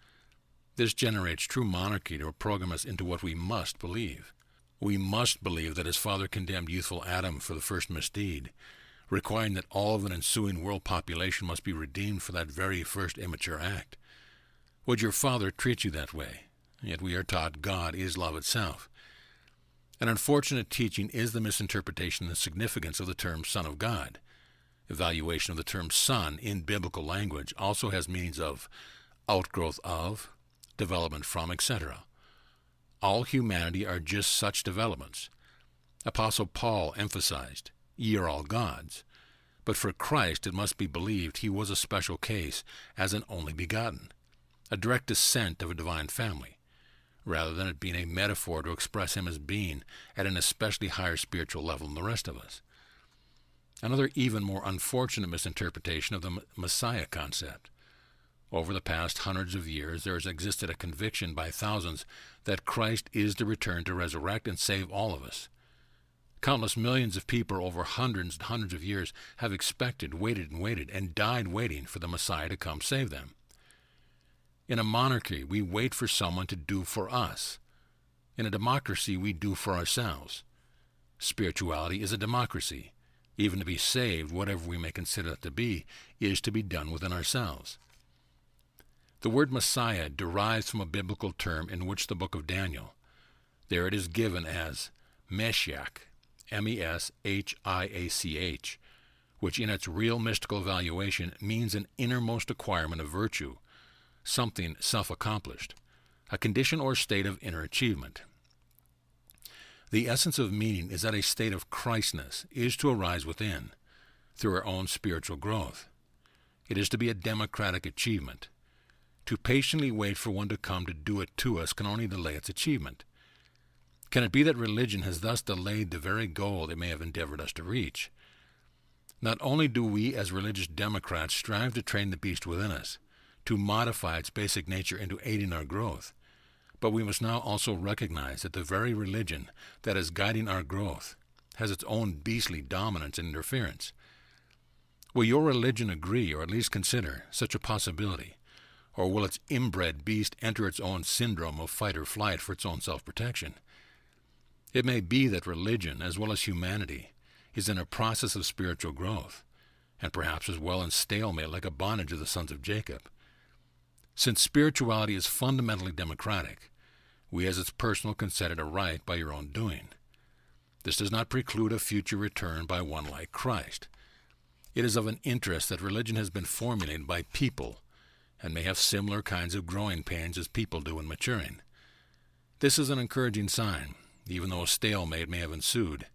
This generates true monarchy to program us into what we must believe. We must believe that his father condemned youthful Adam for the first misdeed, requiring that all of an ensuing world population must be redeemed for that very first immature act. Would your father treat you that way? Yet we are taught God is love itself. An unfortunate teaching is the misinterpretation of the significance of the term Son of God. Evaluation of the term son in biblical language also has meanings of outgrowth of, development from, etc. All humanity are just such developments. Apostle Paul emphasized, "Ye are all gods." But for Christ it must be believed he was a special case as an only begotten, a direct descent of a divine family, rather than it being a metaphor to express him as being at an especially higher spiritual level than the rest of us. Another even more unfortunate misinterpretation of the Messiah concept. Over the past hundreds of years, there has existed a conviction by thousands that Christ is to return to resurrect and save all of us. Countless millions of people over hundreds and hundreds of years have expected, waited, and died waiting for the Messiah to come save them. In a monarchy, we wait for someone to do for us. In a democracy, we do for ourselves. Spirituality is a democracy. Even to be saved, whatever we may consider that to be, is to be done within ourselves. The word Messiah derives from a biblical term in which the book of Daniel. There it is given as Meshiach, M-E-S-H-I-A-C-H, which in its real mystical evaluation means an innermost acquirement of virtue, something self-accomplished, a condition or state of inner achievement. The essence of meaning is that a state of Christness is to arise within, through our own spiritual growth. It is to be a democratic achievement. To patiently wait for one to come to do it to us can only delay its achievement. Can it be that religion has thus delayed the very goal it may have endeavored us to reach? Not only do we as religious democrats strive to train the beast within us, to modify its basic nature into aiding our growth, but we must now also recognize that the very religion that is guiding our growth has its own beastly dominance and interference. Will your religion agree, or at least consider, such a possibility? Or will its inbred beast enter its own syndrome of fight or flight for its own self-protection? It may be that religion, as well as humanity, is in a process of spiritual growth, and perhaps as well in stalemate like a bondage of the sons of Jacob. Since spirituality is fundamentally democratic, we as its personal consider it a right by your own doing. This does not preclude a future return by one like Christ. It is of an interest that religion has been formulated by people, and may have similar kinds of growing pains as people do in maturing. This is an encouraging sign, even though a stalemate may have ensued.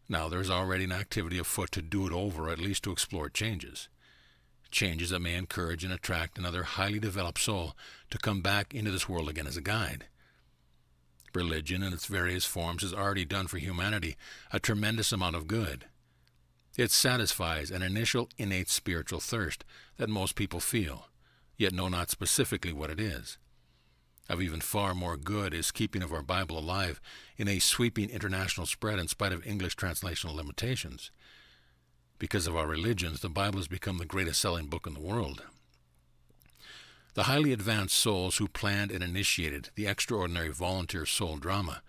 Now there is already an activity afoot to do it over, or at least to explore changes. Changes that may encourage and attract another highly developed soul to come back into this world again as a guide. Religion in its various forms has already done for humanity a tremendous amount of good. It satisfies an initial innate spiritual thirst that most people feel, yet know not specifically what it is. Of even far more good is keeping of our Bible alive in a sweeping international spread in spite of English translational limitations. Because of our religions, the Bible has become the greatest selling book in the world. The highly advanced souls who planned and initiated the extraordinary volunteer soul drama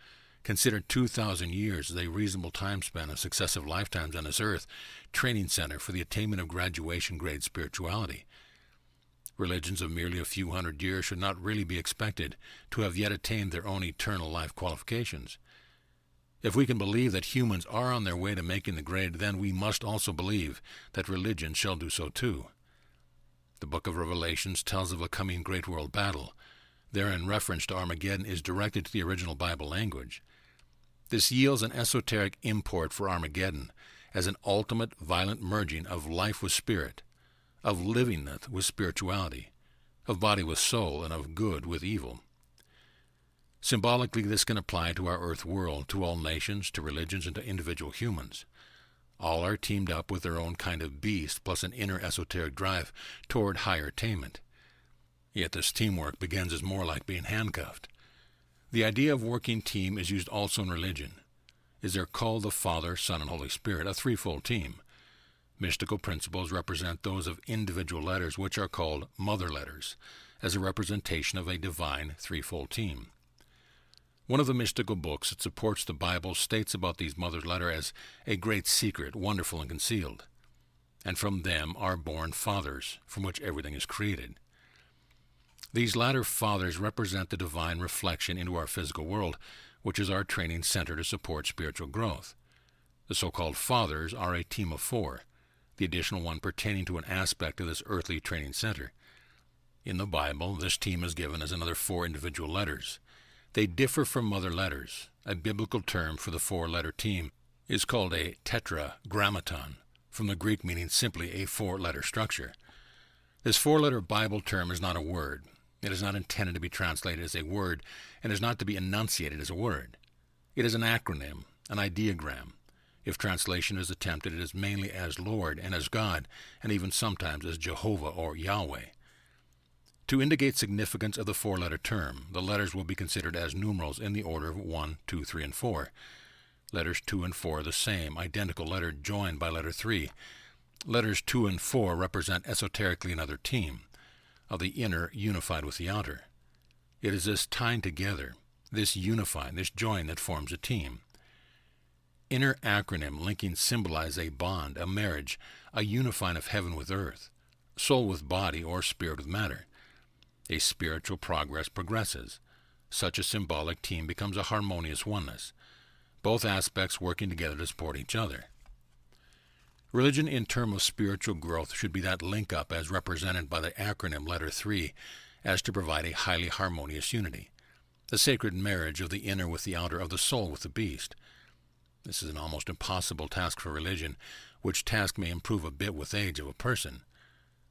considered 2,000 years as a reasonable time span of successive lifetimes on this earth training center for the attainment of graduation-grade spirituality. Religions of merely a few hundred years should not really be expected to have yet attained their own eternal life qualifications. If we can believe that humans are on their way to making the grade, then we must also believe that religion shall do so too. The book of Revelations tells of a coming great world battle. Therein reference to Armageddon is directed to the original Bible language. This yields an esoteric import for Armageddon as an ultimate violent merging of life with spirit, of livingness with spirituality, of body with soul, and of good with evil. Symbolically, this can apply to our earth world, to all nations, to religions, and to individual humans. All are teamed up with their own kind of beast, plus an inner esoteric drive toward higher attainment. Yet this teamwork begins as more like being handcuffed. The idea of working team is used also in religion. Is there called the Father, Son, and Holy Spirit, a threefold team? Mystical principles represent those of individual letters, which are called mother letters, as a representation of a divine threefold team. One of the mystical books that supports the Bible states about these mother letters as a great secret, wonderful and concealed. And from them are born fathers, from which everything is created. These latter fathers represent the divine reflection into our physical world, which is our training center to support spiritual growth. The so-called fathers are a team of four, the additional one pertaining to an aspect of this earthly training center. In the Bible, this team is given as another four individual letters. They differ from mother letters. A biblical term for the four-letter team is called a tetragrammaton, from the Greek meaning simply a four-letter structure. This four-letter Bible term is not a word. It is not intended to be translated as a word and is not to be enunciated as a word. It is an acronym, an ideogram. If translation is attempted, it is mainly as Lord and as God, and even sometimes as Jehovah or Yahweh. To indicate significance of the four-letter term, the letters will be considered as numerals in the order of 1, 2, 3, and 4. Letters 2 and 4 are the same, identical letter joined by letter 3. Letters 2 and 4 represent esoterically another team, of the inner unified with the outer. It is this tying together, this unifying, this join that forms a team. Inner acronym linking symbolize a bond, a marriage, a unifying of heaven with earth, soul with body, or spirit with matter. A spiritual progress progresses. Such a symbolic team becomes a harmonious oneness, both aspects working together to support each other. Religion in terms of spiritual growth should be that link-up as represented by the acronym letter 3 as to provide a highly harmonious unity, the sacred marriage of the inner with the outer, of the soul with the beast. This is an almost impossible task for religion, which task may improve a bit with age of a person.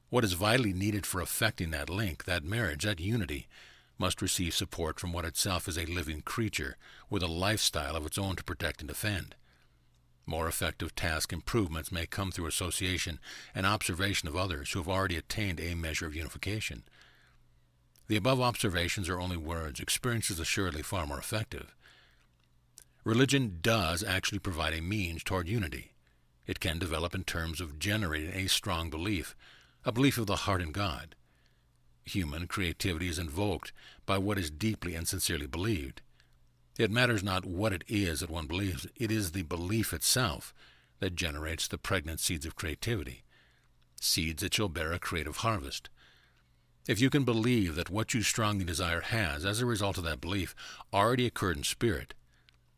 What is vitally needed for effecting that link, that marriage, that unity, must receive support from what itself is a living creature with a lifestyle of its own to protect and defend. More effective task improvements may come through association and observation of others who have already attained a measure of unification. The above observations are only words. Experience is assuredly far more effective. Religion does actually provide a means toward unity. It can develop in terms of generating a strong belief, a belief of the heart in God. Human creativity is invoked by what is deeply and sincerely believed. It matters not what it is that one believes. It is the belief itself that generates the pregnant seeds of creativity, seeds that shall bear a creative harvest. If you can believe that what you strongly desire has, as a result of that belief, already occurred in spirit,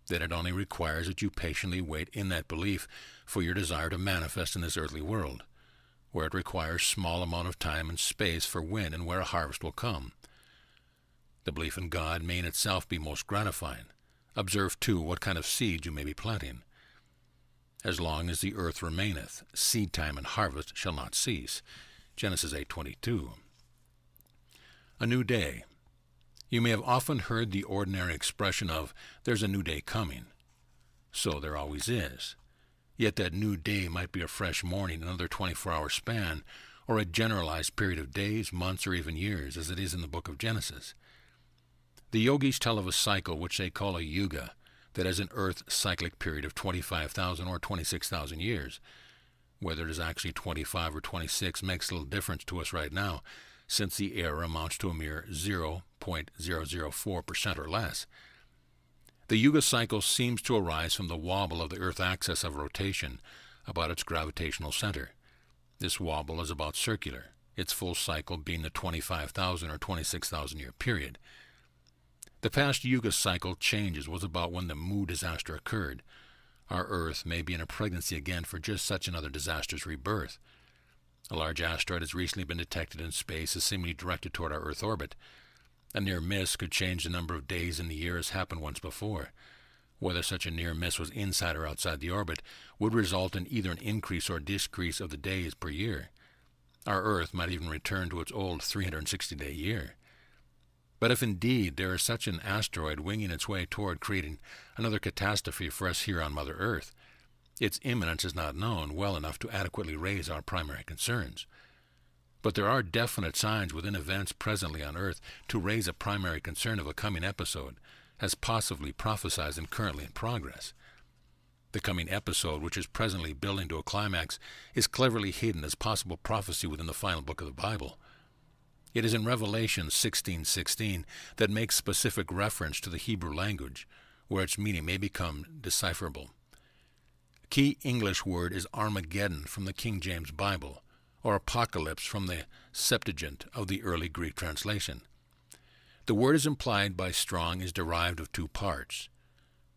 then it only requires that you patiently wait in that belief for your desire to manifest in this earthly world, where it requires small amount of time and space for when and where a harvest will come. The belief in God may in itself be most gratifying. Observe, too, what kind of seed you may be planting. As long as the earth remaineth, seed time and harvest shall not cease. Genesis 8:22. A new day. You may have often heard the ordinary expression of, "There's a new day coming." So there always is. Yet that new day might be a fresh morning, another 24-hour span, or a generalized period of days, months, or even years, as it is in the book of Genesis. The yogis tell of a cycle which they call a yuga, that is an earth cyclic period of 25,000 or 26,000 years. Whether it is actually 25 or 26 makes little difference to us right now, since the error amounts to a mere 0.004% or less. The Yuga cycle seems to arise from the wobble of the Earth's axis of rotation about its gravitational center. This wobble is about circular, its full cycle being the 25,000 or 26,000 year period. The past Yuga cycle changes was about when the Mu disaster occurred. Our Earth may be in a pregnancy again for just such another disaster's rebirth. A large asteroid has recently been detected in space as seemingly directed toward our Earth orbit. A near miss could change the number of days in the year as happened once before. Whether such a near miss was inside or outside the orbit would result in either an increase or decrease of the days per year. Our Earth might even return to its old 360-day year. But if indeed there is such an asteroid winging its way toward creating another catastrophe for us here on Mother Earth, its imminence is not known well enough to adequately raise our primary concerns. But there are definite signs within events presently on Earth to raise a primary concern of a coming episode, as possibly prophesied and currently in progress. The coming episode, which is presently building to a climax, is cleverly hidden as possible prophecy within the final book of the Bible. It is in Revelation 16:16 that makes specific reference to the Hebrew language, where its meaning may become decipherable. A key English word is Armageddon from the King James Bible, or apocalypse from the Septuagint of the early Greek translation. The word is implied by Strong is derived of two parts,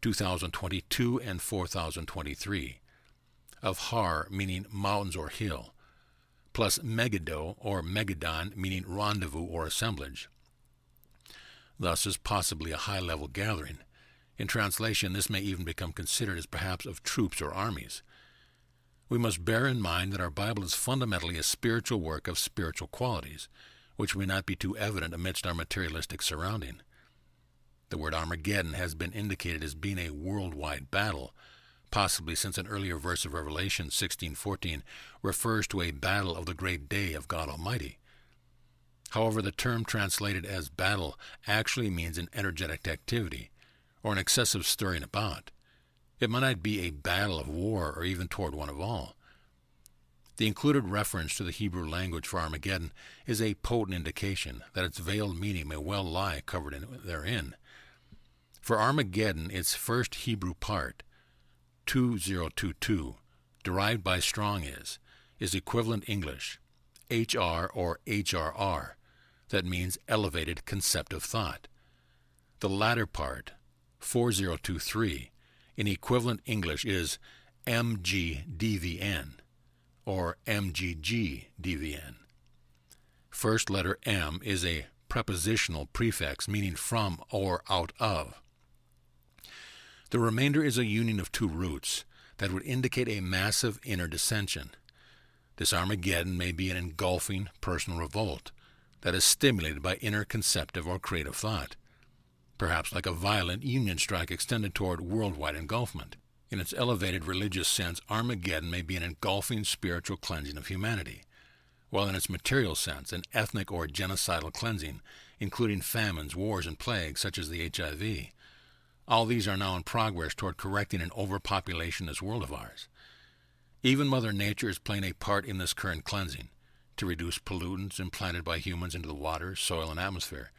2022 and 4023, of har meaning mountains or hill, plus megiddo or megadon meaning rendezvous or assemblage. Thus is possibly a high-level gathering. In translation, this may even become considered as perhaps of troops or armies. We must bear in mind that our Bible is fundamentally a spiritual work of spiritual qualities, which may not be too evident amidst our materialistic surrounding. The word Armageddon has been indicated as being a worldwide battle, possibly since an earlier verse of Revelation 16:14 refers to a battle of the great day of God Almighty. However, the term translated as battle actually means an energetic activity, or an excessive stirring about. It might not be a battle of war or even toward one of all. The included reference to the Hebrew language for Armageddon is a potent indication that its veiled meaning may well lie covered therein. For Armageddon, its first Hebrew part, 2022, derived by Strong is equivalent English, HR or HRR, that means elevated conceptive thought. The latter part, 4023, in equivalent English is MGDVN, or MGGDVN. First letter M is a prepositional prefix meaning from or out of. The remainder is a union of two roots that would indicate a massive inner dissension. This Armageddon may be an engulfing personal revolt that is stimulated by inner conceptive or creative thought, perhaps like a violent union strike extended toward worldwide engulfment. In its elevated religious sense, Armageddon may be an engulfing spiritual cleansing of humanity, while in its material sense, an ethnic or genocidal cleansing, including famines, wars, and plagues such as the HIV. All these are now in progress toward correcting an overpopulation in this world of ours. Even Mother Nature is playing a part in this current cleansing, to reduce pollutants implanted by humans into the water, soil, and atmosphere.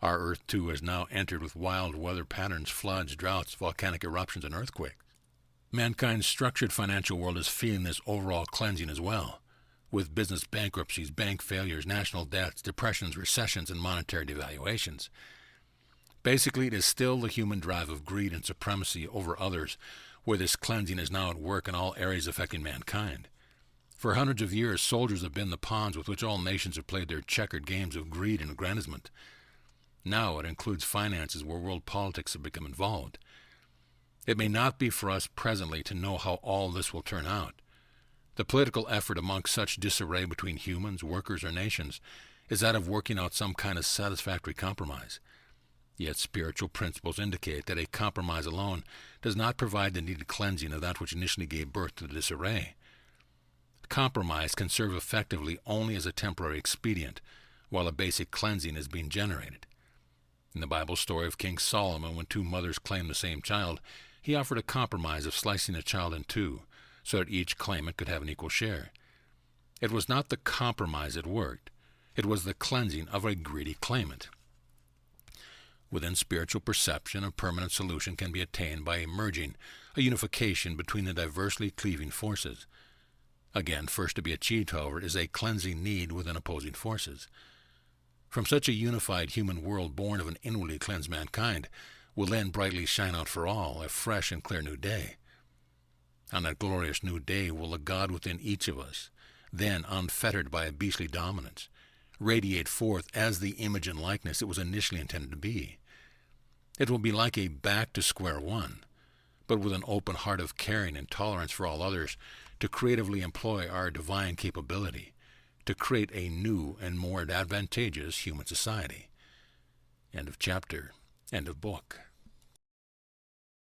Our Earth, too, has now entered with wild weather patterns, floods, droughts, volcanic eruptions, and earthquakes. Mankind's structured financial world is feeling this overall cleansing as well, with business bankruptcies, bank failures, national debts, depressions, recessions, and monetary devaluations. Basically, it is still the human drive of greed and supremacy over others where this cleansing is now at work in all areas affecting mankind. For hundreds of years, soldiers have been the pawns with which all nations have played their checkered games of greed and aggrandizement. Now it includes finances where world politics have become involved. It may not be for us presently to know how all this will turn out. The political effort amongst such disarray between humans, workers, or nations is that of working out some kind of satisfactory compromise. Yet spiritual principles indicate that a compromise alone does not provide the needed cleansing of that which initially gave birth to the disarray. Compromise can serve effectively only as a temporary expedient, while a basic cleansing is being generated. In the Bible story of King Solomon, when two mothers claimed the same child, he offered a compromise of slicing the child in two, so that each claimant could have an equal share. It was not the compromise that worked. It was the cleansing of a greedy claimant. Within spiritual perception, a permanent solution can be attained by a merging, a unification between the diversely cleaving forces. Again, first to be achieved, however, is a cleansing need within opposing forces. From such a unified human world born of an inwardly cleansed mankind will then brightly shine out for all a fresh and clear new day. On that glorious new day will the God within each of us, then unfettered by a beastly dominance, radiate forth as the image and likeness it was initially intended to be. It will be like a back to square one, but with an open heart of caring and tolerance for all others, to creatively employ our divine capability to create a new and more advantageous human society. End of chapter. End of book.